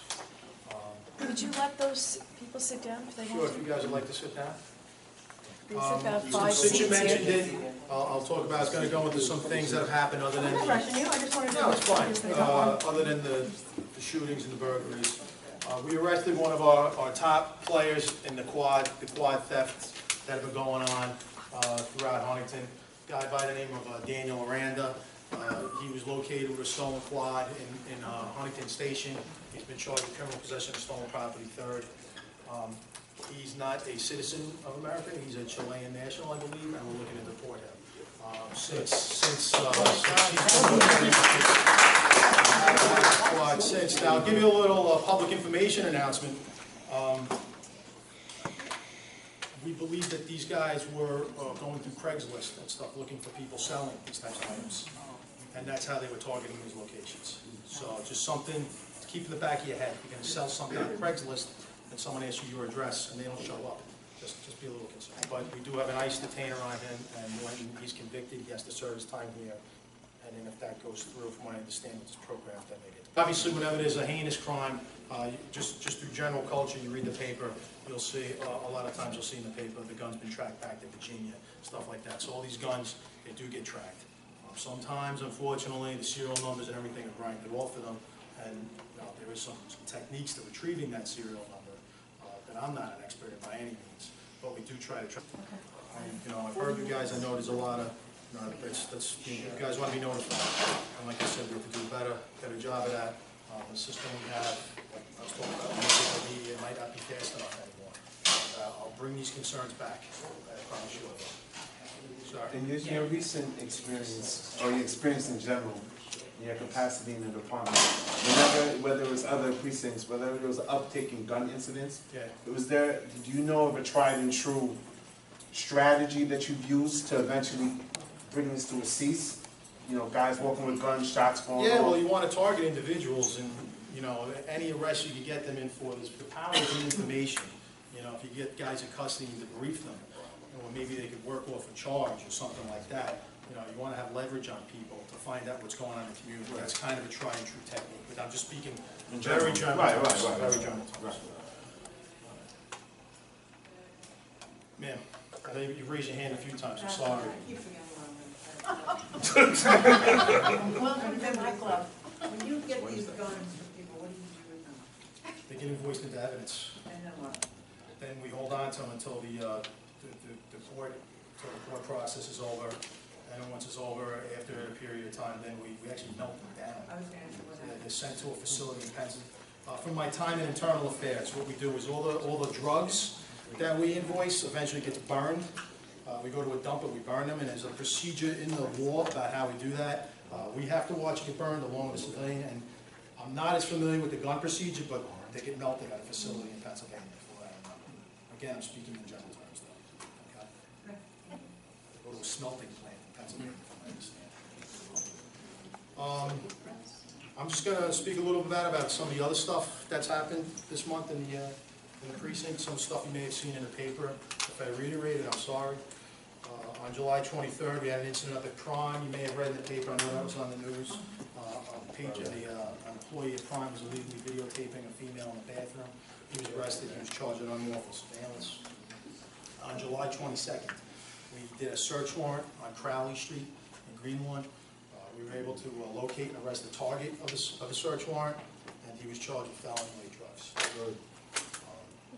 Would you let those people sit down if they Sure, want if to? you guys would like to sit down. There's about 5 Since you seats mentioned here. it, I'll talk about, it's gonna go into some things that have happened other I'm than. not rushing you, I just wanted to. No, it's fine. Other than the shootings and the burglaries. We arrested one of our top players in the quad thefts that have been going on throughout Huntington. A guy by the name of Daniel Aranda. He was located with a stolen quad in Huntington Station. He's been charged with criminal possession of stolen property, third. He's not a citizen of America. He's a Chilean national, I believe, and we're looking to deport him. Since now, I'll give you a little public information announcement. We believe that these guys were going through Craigslist and stuff, looking for people selling these types of items. And that's how they were targeting these locations. So just something to keep in the back of your head. You're going to sell something on Craigslist, and someone asks you your address, and they don't show up. Just be a little concerned. But we do have an ICE detainer on him, and when he's convicted, he has to serve his time here. And then if that goes through, from what I understand, with this program, then they get. Obviously, whenever there's a heinous crime, just through general culture, you read the paper, you'll see, a lot of times you'll see in the paper, the gun's been tracked back to Virginia, stuff like that. So all these guns, they do get tracked. Sometimes, unfortunately, the serial numbers and everything are grinded off of them, and there is some techniques to retrieving that serial number that I'm not an expert in by any means, but we do try to track. I've heard you guys, I know there's a lot of, you guys want to be notified, and like I said, we have to do a better job of that. The system we have, like I was talking about, media, it might not be fast enough anymore. I'll bring these concerns back, I promise you. Sorry. In your recent experience, or your experience in general, your capacity in the department, whether it was other precincts, whether there was an uptick in gun incidents, do you know of a tried and true strategy that you've used to eventually bring this to a cease? Guys walking with guns, shots going Yeah, off. well, you want to target individuals, and, any arrest you can get them in for, the power of the information. If you get guys in custody and debrief them, or maybe they could work off a charge or something like that. You want to have leverage on people to find out what's going on in the community. That's kind of a tried and true technique, but I'm just speaking in very general terms. Very general terms. Ma'am, I know you've raised your hand a few times, I'm sorry. Welcome to my club. When you get these guns from people, what do you do with them? They get invoiced into evidence. And then what? Then we hold on to them until the court process is over. And then once it's over, after a period of time, then we actually melt them down. I was going to ask you what happened. They're sent to a facility in Pennsylvania. From my time in internal affairs, what we do is all the drugs that we invoice eventually gets burned. We go to a dump and we burn them, and there's a procedure in the law about how we do that. We have to watch it get burned along with a civilian, and I'm not as familiar with the gun procedure, but they get melted at a facility in Pennsylvania for that. Again, I'm speaking in general terms though, okay? Go to a smelting plant in Pennsylvania, I understand. I'm just gonna speak a little bit about some of the other stuff that's happened this month in the precinct, some stuff you may have seen in the paper. If I reiterate it, I'm sorry. On July 23rd, we had an incident of crime. You may have read in the paper, I know that was on the news. An employee of crime was illegally videotaping a female in the bathroom. He was arrested, he was charged with unlawful surveillance. On July 22nd, we did a search warrant on Crowley Street in Greenlawn. We were able to locate and arrest the target of the search warrant, and he was charged with felony weight drugs.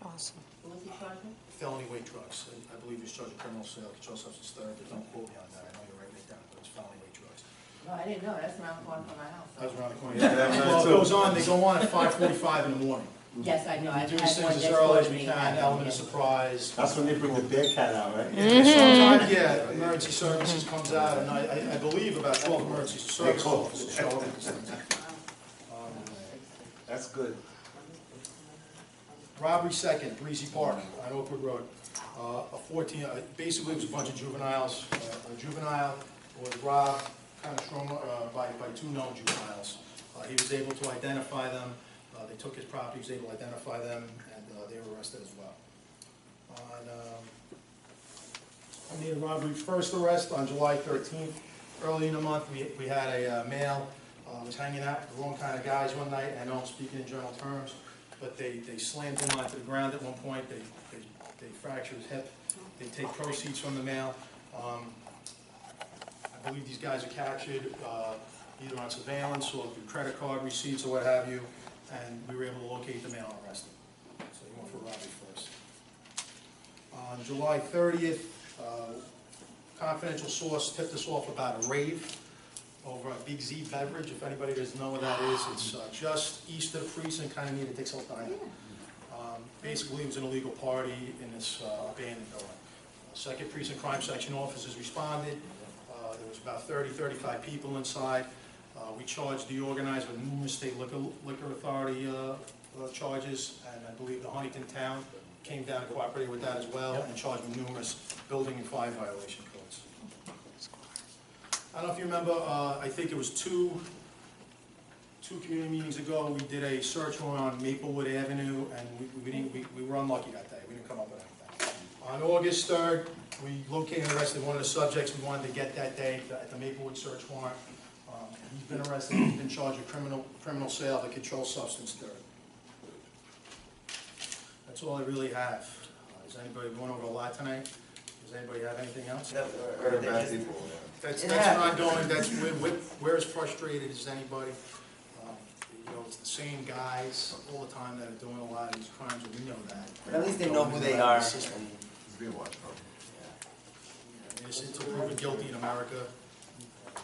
Awesome. What was he charged with? Felony weight drugs. I believe he was charged with criminal sale, controlled substance theft, but don't quote me on that. I know you're writing it down, but it's felony weight drugs. No, I didn't know, that's around the corner from my house. That was around the corner. Yeah, that's Well, right, it too. goes on, they go on at 5:45 in the morning. Yes, I know, We I've do had these one things as just early as called we me. can, element of surprise. That's when they bring the bear cat out, right? Sometimes, yeah, emergency services comes out, and I believe about 12 emergency service officers show up at these things. That's good. Robbery second, Breezy Park on Oakwood Road. Basically it was a bunch of juveniles. A juvenile was robbed, kind of thrown by two known juveniles. He was able to identify them. They took his property, he was able to identify them, and they were arrested as well. On the robbery first arrest on July 13th, early in the month, we had a male was hanging out with the wrong kind of guys one night. I know I'm speaking in general terms, but they slammed him onto the ground at one point. They fractured his hip. They take proceeds from the male. I believe these guys are captured either on surveillance or through credit card receipts or what have you, and we were able to locate the male and arrest him. So he went for robbery first. On July 30th, confidential source tipped us off about a rave over at Big Z Beverage. If anybody doesn't know what that is, it's just east of the precinct, kind of near the Dix Hills diner. Basically, it was an illegal party in this abandoned building. Second precinct crime section officers responded. There was about 35 people inside. We charged the organizer with numerous state liquor authority charges, and I believe the Huntington town came down and cooperated with that as well, and charged with numerous building and fire violation codes. I don't know if you remember, I think it was two community meetings ago, we did a search warrant on Maplewood Avenue, and we were unlucky that day. We didn't come up with anything. On August 3rd, we located and arrested one of the subjects we wanted to get that day at the Maplewood search warrant. He's been arrested. He's been charged with criminal sale of a controlled substance third. That's all I really have. Does anybody want over a lot tonight? Does anybody have anything else? That's ongoing. That's we're as frustrated as anybody. You know, it's the same guys all the time that are doing a lot of these crimes, and we know that. But at least they know who they are. It's being watched. Innocent until proven guilty in America.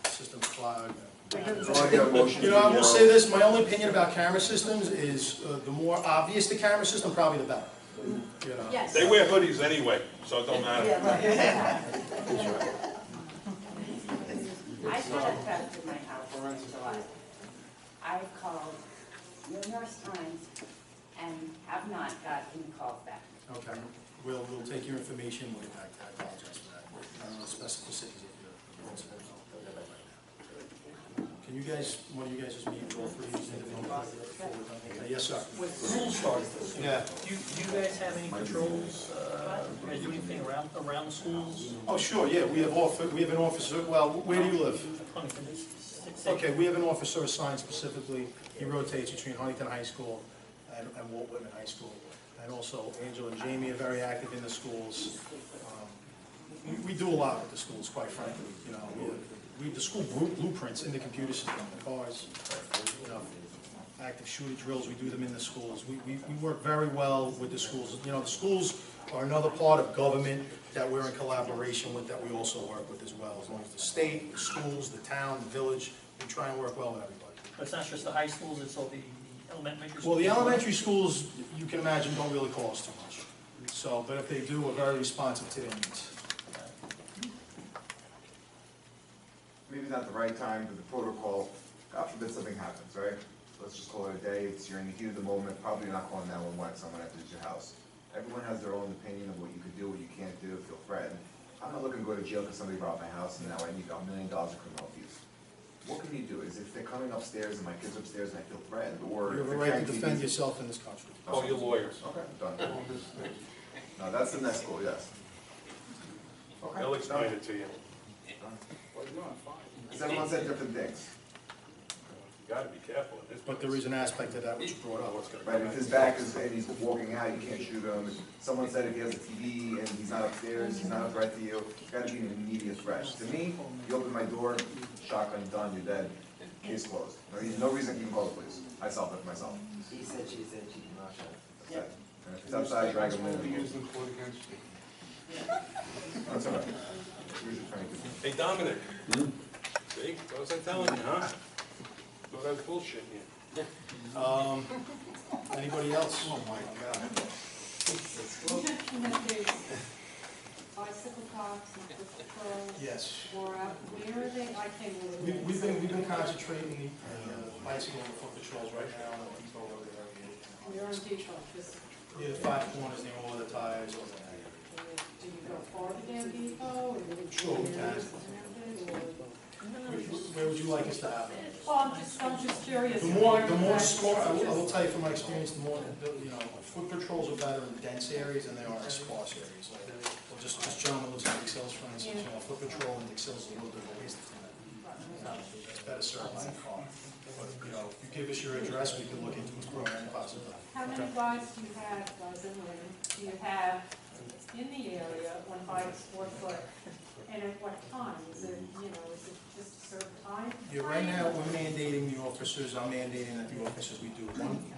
System's clogged. So I get a motion. You know, I will say this, my only opinion about camera systems is the more obvious the camera system, probably the better. You know? Yes. They wear hoodies anyway, so it don't matter. I've had a theft in my house in July. I've called numerous times and have not gotten calls back. Okay, we'll take your information, we'll get back to that, I apologize for that. I don't know the specificities of your incident. Can you guys, one of you guys just meet all three of these individuals? Yes, sir. With school starting, Yeah. do you guys have any patrols, you guys do anything around the schools? Oh, sure, yeah, we have an officer, well, where do you live? Huntington. Okay, we have an officer assigned specifically, he rotates between Huntington High School and Walt Whitman High School. And also Angela and Jamie are very active in the schools. We do a lot with the schools, quite frankly, you know. We have the school blueprints in the computer system, the cars, you know, active shooter drills, we do them in the schools. We work very well with the schools. You know, the schools are another part of government that we're in collaboration with, that we also work with as well. As long as the state, the schools, the town, the village, we try and work well with everybody. But it's not just the high schools, it's all the elementary schools? Well, the elementary schools, you can imagine, don't really call us too much. So, but if they do, we're very responsive to their needs. Maybe not the right time, but the protocol, God forbid something happens, right? Let's just call it a day, you're in the heat of the moment, probably not calling 911 if someone enters your house. everyone has their own opinion of what you could do, what you can't do, if you'll threaten. I'm not looking to go to jail because somebody robbed my house and now I need $1 million of criminal fees. What can you do? Is if they're coming upstairs and my kid's upstairs and I feel threatened, or? You have a right to defend yourself in this country. Call your lawyers. Okay, done. No, that's the next goal, yes. Okay. They'll explain it to you. Because everyone said different things. You gotta be careful in this. But there is an aspect of that which you brought up. Right, if his back is, and he's walking out, you can't shoot him. Someone said if he has a TV and he's not upstairs, he's not a threat to you, it's gotta be an immediate threat. To me, you open my door, shotgun, done, you're dead, case closed. No reason you can call the police. I solved it for myself. He said, she said, she did not shut. That's it. And if it's outside, drag him in. That's all right. You're just trying to- Hey, Dominic. See, what was I telling you, huh? All that bullshit here. Anybody else? Oh, my God. Bicycle parks, patrols. Yes. Or where are they? I can't really. We've been concentrating the bicycle and foot patrols right now on the depot road area. We're on Depot, just. Yeah, the 5 corners, they all the tires, all that. Do you go farther down Depot, or? Sure, we can. Where would you like us to have it? Well, I'm just curious. The more sparse, I will tell you from my experience, the more, foot patrols are better in dense areas than they are in sparse areas. Like, well, just gentlemen looks at Dix Hills, for instance, foot patrol in Dix Hills is a little bit of a waste of time. It's better served by car. But, if you give us your address, we can look into a program possibly. How many guys do you have, guys and women, do you have in the area on bikes or foot? And at what time? Is it just a certain time? Yeah, right now, we're mandating the officers, I'm mandating that the officers, we do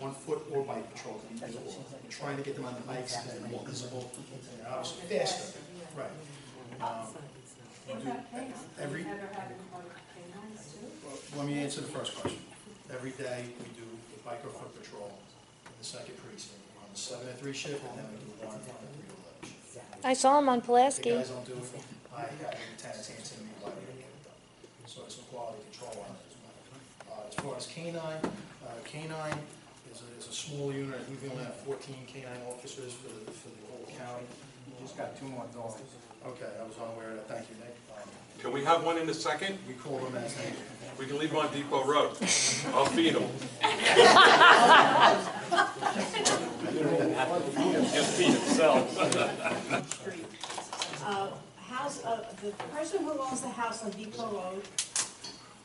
one foot or bike patrol. We're trying to get them on the bikes because they're more visible, and obviously faster. Right. What about canines? Every- Do you ever have canines too? Let me answer the first question. Every day, we do a bike or foot patrol in the 2nd precinct. We're on the 7 to 3 shift, and then we do 1 to 3 to 11 shift. I saw him on The Pulaski. guys don't do it. I have lieutenants answering me why they don't get it done. So there's some quality control on it as well. As far as canine is a small unit. I think we only have 14 canine officers for the whole county. We just got 2 more dogs. Okay, I was unaware of that. Thank you, Nick. Can we have one in a second? We call them as Nick. We can leave them on Depot Road. I'll feed them. Just feed himself. The person who owns the house on Depot Road,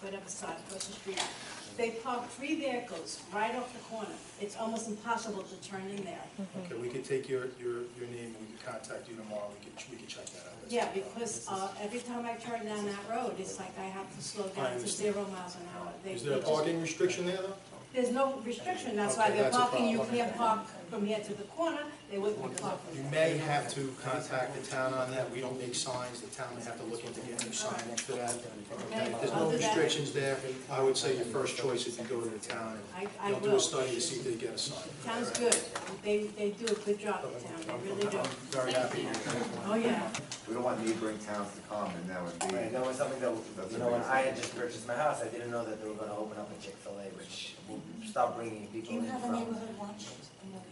right up the side, across the street, they park 3 vehicles right off the corner. It's almost impossible to turn in there. Okay, we could take your name and we could contact you tomorrow. We could check that out. Yeah, because every time I turn down that road, it's like I have to slow down to 0 miles an hour. Is there a parking restriction there, though? There's no restriction, that's why Okay, they're that's a parking, you problem. can't park from here to the corner, they wouldn't be parking. You may have to contact the town on that. We don't make signs. The town may have to look into getting new signage for that. Okay, if there's no restrictions there, I would say your first choice is to go to the town and I they'll do will. a study to see if they get a sign. Sounds good, they do a good job, the town, they really do. I'm very happy. Oh, yeah. We don't want neighboring towns to come and now it'd be. Right, that was something that, when I had just purchased my house, I didn't know that they were gonna open up a Chick-fil-A, which will stop bringing Do people you in have a from. neighborhood watch?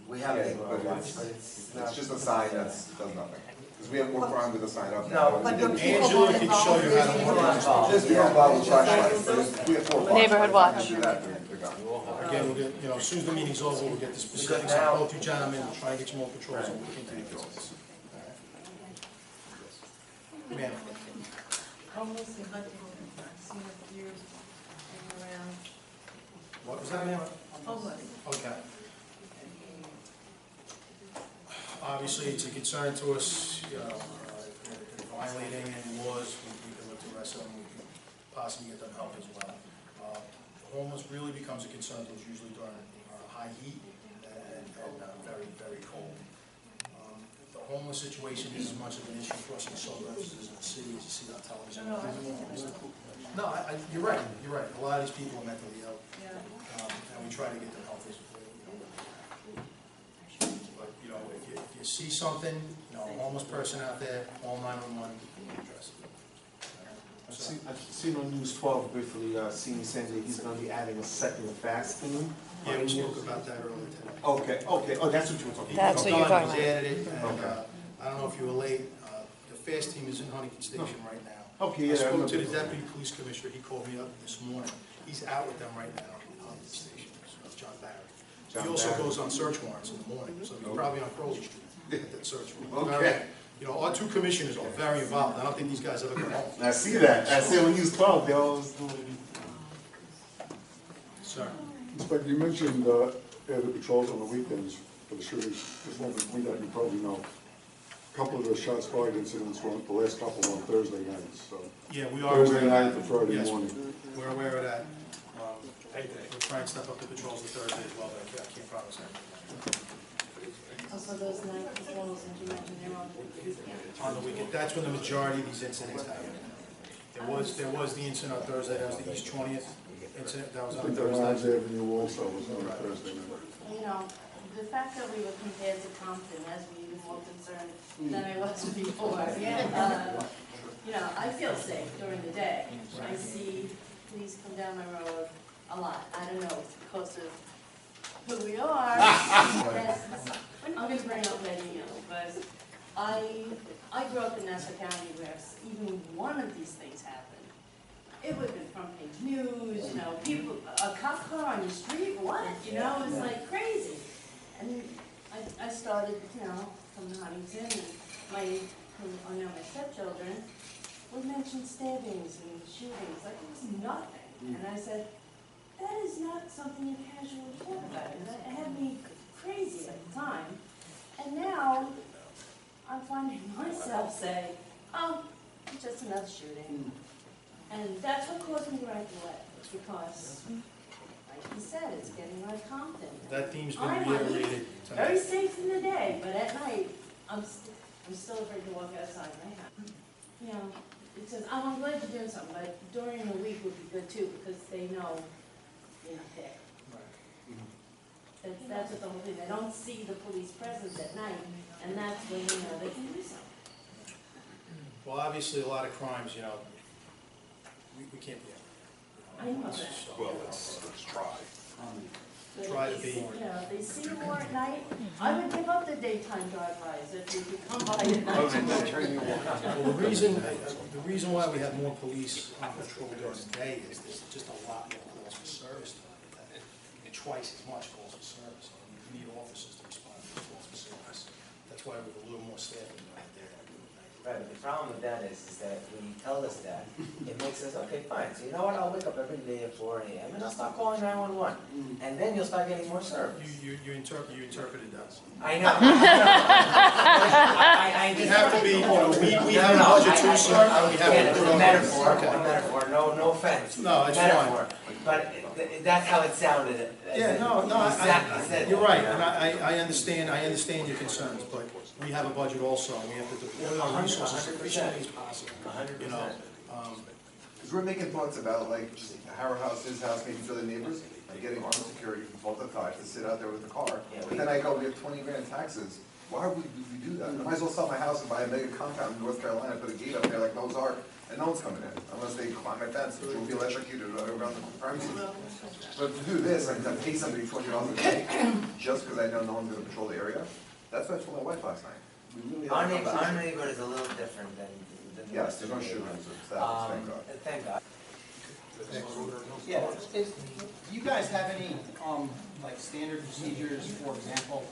We have a Yeah, neighborhood but watch, but it's It's not. just a sign that does nothing. Because we have more crime with a sign up No, now. but than we did. Angela can show you how to We're work not it. involved. Just, we don't bother with flashlights, but we have 4 blocks. Neighborhood watch. If you do that, they're gone. Again, we'll get, as soon as the meeting's over, we'll get the specifics now- on both you gentlemen. We'll try and get you more patrols and we'll look into the business. Ma'am. Homeless in Huntington, I've seen it for years, hanging around, What was that, ma'am? homeless. Okay. Obviously, it's a concern to us, if they're violating any laws, we can look to arrest them, we can possibly get them help as well. Homeless really becomes a concern to us usually during high heat and very, very cold. The homeless situation is as much of an issue for us in the suburbs as in the city, as you see on television. No, you're right, a lot of these people are mentally ill, and we try to get them help as well. But, if you see something, a homeless person out there, call 911, address it. I've seen on News 12 briefly, seen saying that he's going to be adding a second fast team. Yeah, we spoke about that earlier today. Okay, okay, oh, that's what you were talking about. That's what you're talking He's about. added it, and, Okay. I don't know if you were late, the FAST team is in Huntington Station right now. Okay, I yeah. I spoke to remember the that. deputy police commissioner, he called me up this morning, he's out with them right now in Huntington Station, so it's John Barrett. He also goes on search warrants in the morning, so he's probably on Crowley Street at that search warrant. Okay. You know, our two commissioners are very involved, I don't think these guys ever come home. I see that. I see when he was 12, they always doing. Sir, Inspector, you mentioned added patrols on the weekends for the shootings. Just wanted to point out, you probably know, a couple of the shots fired incidents were the last couple on Thursday nights, so. yeah, we are Thursday aware of night that. to Friday Yes, morning. we're aware of that. We're trying to step up the patrols on Thursday as well, but I can't promise anything. Also, those night patrols, as you mentioned, they're on the weekend. On the weekend, that's when the majority of these incidents happen. There was the incident on Thursday, that was the East 20th incident, that was I on think the Lodge Thursday. Avenue also was on Thursday night. You know, the fact that we were compared to Compton has me even more concerned than I was before. You know, I feel safe during the day. I see police come down my road a lot. I don't know, it's because of who we are. I'm gonna bring up Lady Hill, but I grew up in Nassau County where if even one of these things happened, it would have been front page news, you know, people, a cop car on your street, what? You know, it was like crazy. And I started, you know, from Huntington, and my stepchildren would mention stabbings and shootings, like it was nothing. And I said, that is not something you casually talk about. And it had me crazy at the time. And now, I'm finding myself say, oh, it's just another shooting. And that's what caused me to write the letter, because, like he said, it's getting like Compton. That theme's been I'm reiterated very tonight. safe in the day, but at night, I'm still afraid to walk outside my house. You know, it says, oh, I'm glad you're doing something, but during the week would be good too, because they know you're not there. That's what the whole thing, they don't see the police presence at night, and that's when, you know, they can do something. Well, obviously, a lot of crimes, you know, we can't be. I know that. Well, let's try. But Try if to they be- see- You know, they see you more at night, I would give up the daytime drive-bys if you could come by at night. Well, the reason why we have more police on patrol during the day is there's just a lot more calls for service during the day. And twice as much calls for service. We need officers to respond to calls for service. That's why we have a little more staff in during the day. Right, but the problem with that is that when you tell us that, it makes us, okay, fine, so you know what, I'll wake up every day at 4 a.m. and I'll start calling 911. And then you'll start getting more service. You interpreted that. I know. We have to be, you know, we have a budget too, sir. We have Again, to it's put a on. metaphor, Okay. no offense. No, it's Metaphor. But that's how it sounded. Yeah, no, Exactly said you're that, right, you know? and I understand your concerns, but we have a budget also, and we have to deploy our resources as efficiently as possible, you know. Because we're making thoughts about like just our house, his house, making sure the neighbors are getting armed security from 12 to 5 to sit out there with the car. But then I go, we have 20 grand taxes. Why would we do that? I might as well sell my house and buy a mega compound in North Carolina, put a gate up there like Noah's Ark, and no one's coming in, unless they climb my fence, which will be electrocuted around the premises. But to do this, I have to pay somebody $20 a day, just because I know no one's gonna patrol the area. That's what I told my wife last night. We really Our had a neighbor conversation. is a little different than the Yes, rest there's of no the shootings, neighborhood. thank God. Thank God. Yeah, do you guys have any, like standard procedures, for example,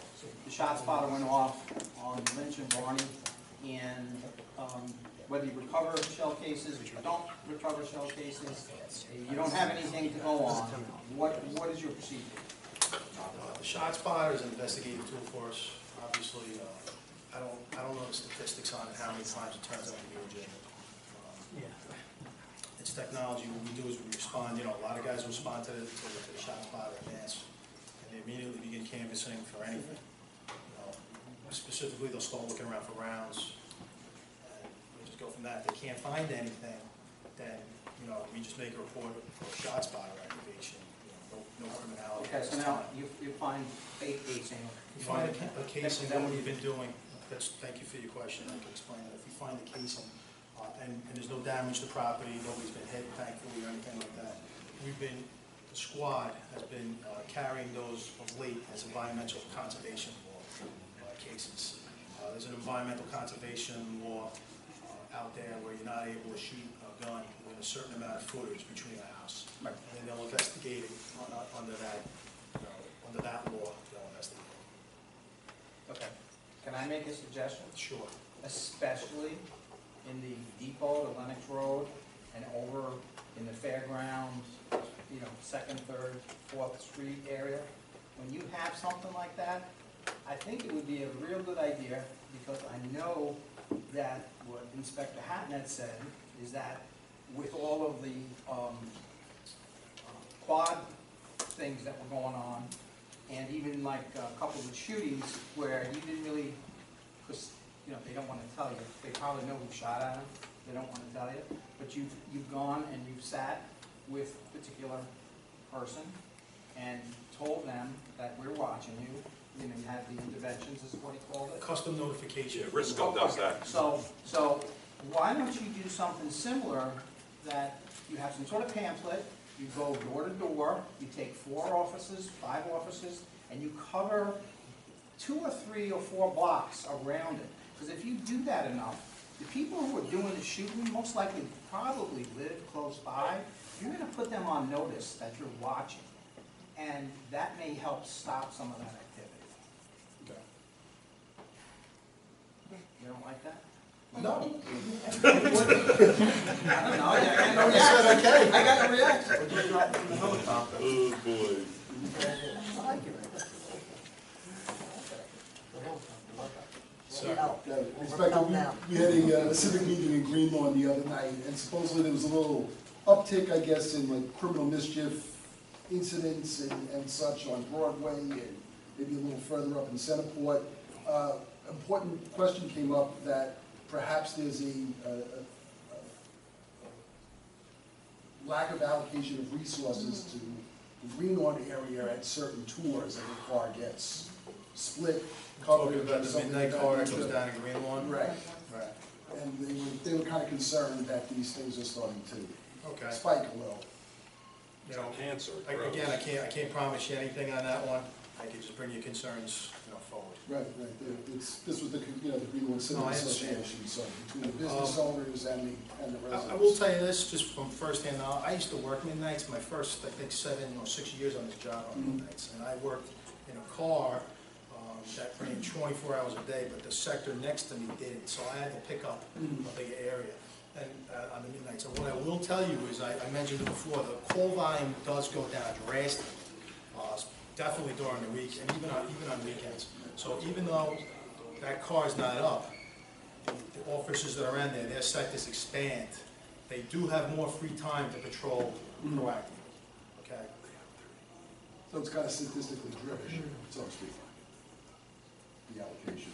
the shot spotter went off on Lynch and Barney, and, whether you recover shell cases, or you don't recover shell cases, you don't have anything to go on, what is your procedure? The shot spotter is an investigative tool for us, obviously, I don't know the statistics on it, how many times it turns out to be legitimate. It's technology, what we do is we respond, you know, a lot of guys respond to the shot spotter en masse, and they immediately begin canvassing for anything. You know, specifically, they'll start looking around for rounds, and we just go from that. If they can't find anything, then, you know, we just make a report for a shot spotter activation, you know, no criminality. Okay, so now you find a casing. If you find a casing, then what we've been doing, thank you for your question, I can explain that. If we find a casing, and there's no damage to property, nobody's been hit, thankfully, or anything like that, we've been the squad has been carrying those of late as environmental conservation law cases. There's an environmental conservation law out there where you're not able to shoot a gun within a certain amount of footage between a house. Right. And then they'll investigate it under that law, they'll investigate it. Okay. Can I make a suggestion? Sure. Especially in the depot, the Lennox Road, and over in the fairgrounds, you know, 2nd, 3rd, 4th Street area. When you have something like that, I think it would be a real good idea, because I know that what Inspector Hatton had said is that with all of the quad things that were going on, and even like a couple of the shootings where he didn't really, because you know, they don't want to tell you. They probably know who shot at him. They don't want to tell you. But you've gone and you've sat with a particular person and told them that we're watching you. You know, you had the interventions, is what he called it. Custom notification. Yeah, Risco does that. So why don't you do something similar, that you have some sort of pamphlet, you go door to door, you take 4 offices, 5 offices, and you cover 2 or 3 or 4 blocks around it. Because if you do that enough, the people who are doing the shooting most likely probably live close by. You're going to put them on notice that you're watching, and that may help stop some of that activity. Okay. You don't like that? No. I don't know. I got no reaction. Okay. I got no reaction. Oh, boy. I like it. Inspector, we had a civic meeting in Greenlawn the other night, and supposedly there was a little uptick, I guess, in like criminal mischief incidents and such on Broadway, and maybe a little further up in Centerport. Important question came up that perhaps there's a lack of allocation of resources to the Greenlawn area at certain tours, and the car gets split. Talking about the midnight car that goes down in Greenlawn? Right, right. And they were kind of concerned that these things are starting to spike a little. You know, Cancer. again, I can't promise you anything on that one. I can just bring your concerns, you know, forward. Right, right. This was the Greenlawn Civic Association, so between the business owners and the residents. I will tell you this, just from firsthand knowledge. I used to work midnights. My first, I think, 7 or 6 years on this job on midnights, and I worked in a car that ran 24 hours a day, but the sector next to me didn't, so I had to pick up a bigger area and on the midnights. And what I will tell you is, I mentioned it before, the call volume does go down drastically, definitely during the week and even on weekends. So even though that car is not up, the officers that are in there, their sectors expand. They do have more free time to patrol proactively. Okay. So it's kind of statistically driven, so to speak. The allocation.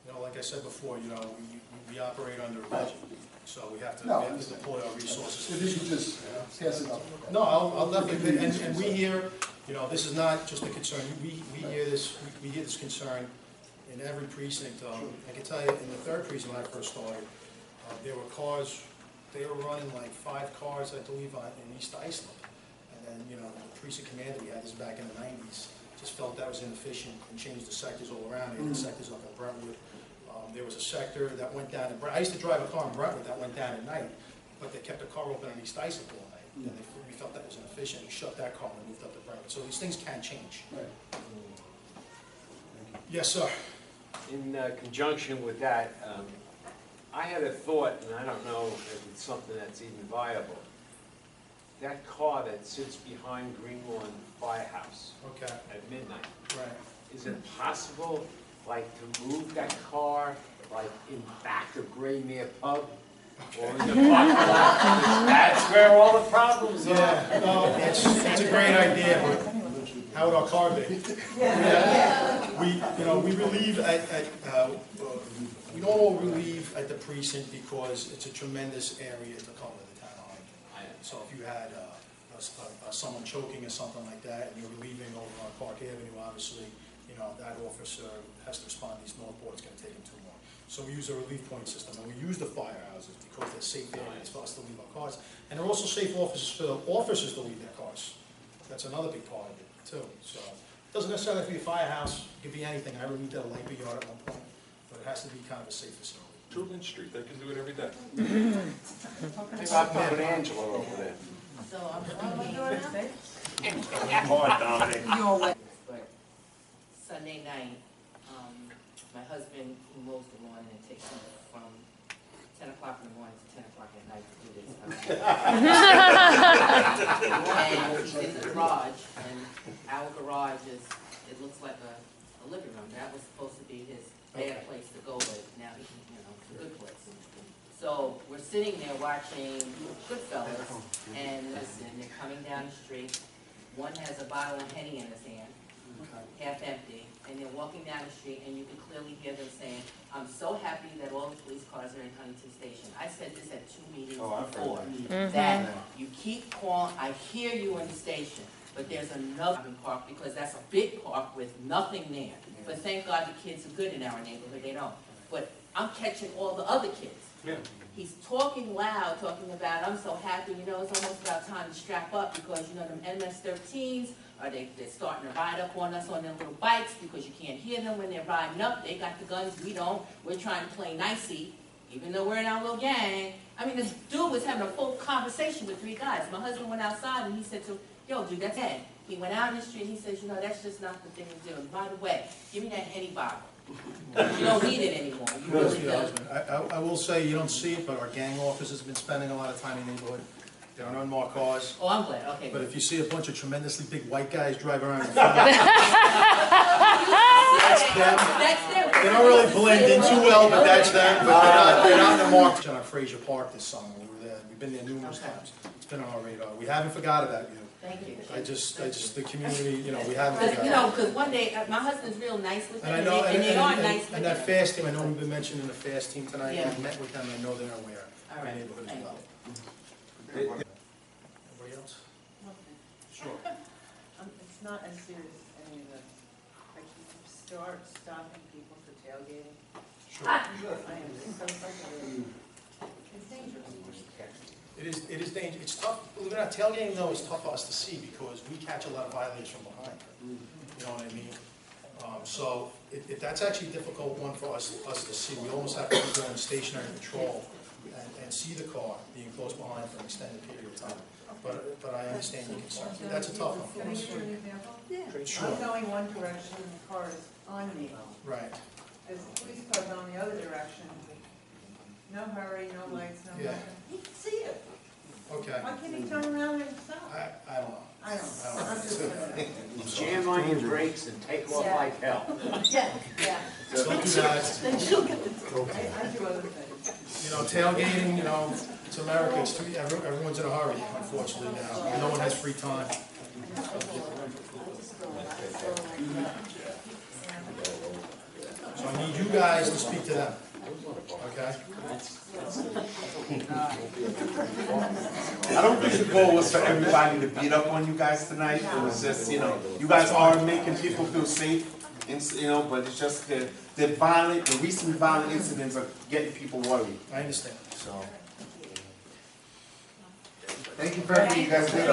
You know, like I said before, you know, we operate under a budget, so we have to deploy our resources. If you could just pass it up. No, I'll definitely, and we hear, you know, this is not just a concern, we hear this, we hear this concern in every precinct. I can tell you, in the 3rd precinct when I first started, there were cars, they were running like 5 cars, I believe, in East Iceland. And then, you know, the precinct commander, we had this back in the 90s, just felt that was inefficient and changed the sectors all around. They had the sectors up in Brentwood. There was a sector that went down in Brentwood. I used to drive a car in Brentwood that went down at night, but they kept the car open on East Iceland all night. And we felt that was inefficient. We shut that car and moved up to Brentwood. So these things can change. Right. Yes, sir. In conjunction with that, I had a thought, and I don't know if it's something that's even viable. That car that sits behind Greenlawn Firehouse at midnight, is it possible, like, to move that car, like, in back of Gray Mare Pub? Or in the parking lot? That's where all the problems are. Yeah, no, that's a great idea, but how would our car be? We relieve we don't all relieve at the precinct because it's a tremendous area to cover the town of Huntington. So if you had someone choking or something like that, and you're relieving over on Park Avenue, obviously, you know, that officer has to respond. These Northport's going to take him too long. So we use a relief point system, and we use the firehouses because they're safe areas for us to leave our cars. And they're also safe offices for the officers to leave their cars. That's another big part of it, too. So it doesn't necessarily have to be a firehouse, it could be anything. I removed that labor yard at one point, but it has to be kind of a safe facility. 2 Lynch Street, they can do it every day. Maybe I'll put Angela over there. So I'm thinking, Hard, Dominic. but Sunday night, my husband, he mows the lawn and it takes him from 10 o'clock in the morning to 10 o'clock at night to do this. And he's in the garage, and our garage is, it looks like a living room. That was supposed to be his bad place to go, but now he, it's a good place. So we're sitting there watching Goodfellas, and listen, they're coming down the street. One has a bottle of Henny in his hand, half empty, and they're walking down the street, and you can clearly hear them saying, "I'm so happy that all the police cars are in Huntington Station." I said this at 2 meetings before, that you keep calling, I hear you in the station, but there's another park, because that's a big park with nothing there. But thank God the kids are good in our neighborhood, they don't. But I'm catching all the other kids. He's talking loud, talking about, "I'm so happy, it's almost about time to strap up because, them MS-13s, they're starting to ride up on us on their little bikes because you can't hear them when they're riding up. They got the guns, we don't. We're trying to play nicey, even though we're in our little gang." I mean, this dude was having a full conversation with 3 guys. My husband went outside and he said to him, "Yo, dude, that's it." He went out in the street and he says, "That's just not the thing to do. And by the way, give me that Henny bottle. You don't need it anymore. You really don't." I will say, you don't see it, but our gang officers have been spending a lot of time in the neighborhood. They're on unmarked cars. Oh, I'm glad, okay. But if you see a bunch of tremendously big white guys drive around in front of you, That's them. they don't really blend in too well, but that's them. But they're not in the market. On Fraser Park this summer, we were there. We've been there numerous times. It's been on our radar. We haven't forgot about you. Thank you. I just, the community, we haven't forgotten. Because one day, my husband's real nice with them, And I know, and they are nice with and them. that fast team, I know we've been mentioning the fast team tonight. Yeah. I've met with them, I know they're aware All of the right, neighborhood as thank well. you. Anybody else? Sure. It's not as serious as any of the, like, you start stopping people for tailgating. Sure. I am so frustrated. It's dangerous. It is dangerous. It's tough. Believe it or not, tailgating though is tough for us to see because we catch a lot of violators from behind. You know what I mean? So that's actually a difficult one for us to see. We almost have to go on stationary patrol and see the car being close behind for an extended period of time. But I understand your concern. That's a tough one for Can I us. give you an example? Yeah. Sure. I'm going one direction and the car is on me. Right. There's a police car going the other direction. No hurry, no lights, no Yeah. nothing. He can see it. Okay. Why can't he turn around and stop? I don't know. I don't. I'm just Jam on your brakes and take off like hell. Yeah, yeah. Don't do that. Then she'll get the, I do other things. Tailgating, it's America. Everyone's in a hurry, unfortunately, now. No one has free time. So I need you guys to speak to them, okay? I don't think the goal was for everybody to beat up on you guys tonight. It was just, you guys are making people feel safe, but it's just the recent violent incidents are getting people worried. I understand. So, thank you for everything you guys did.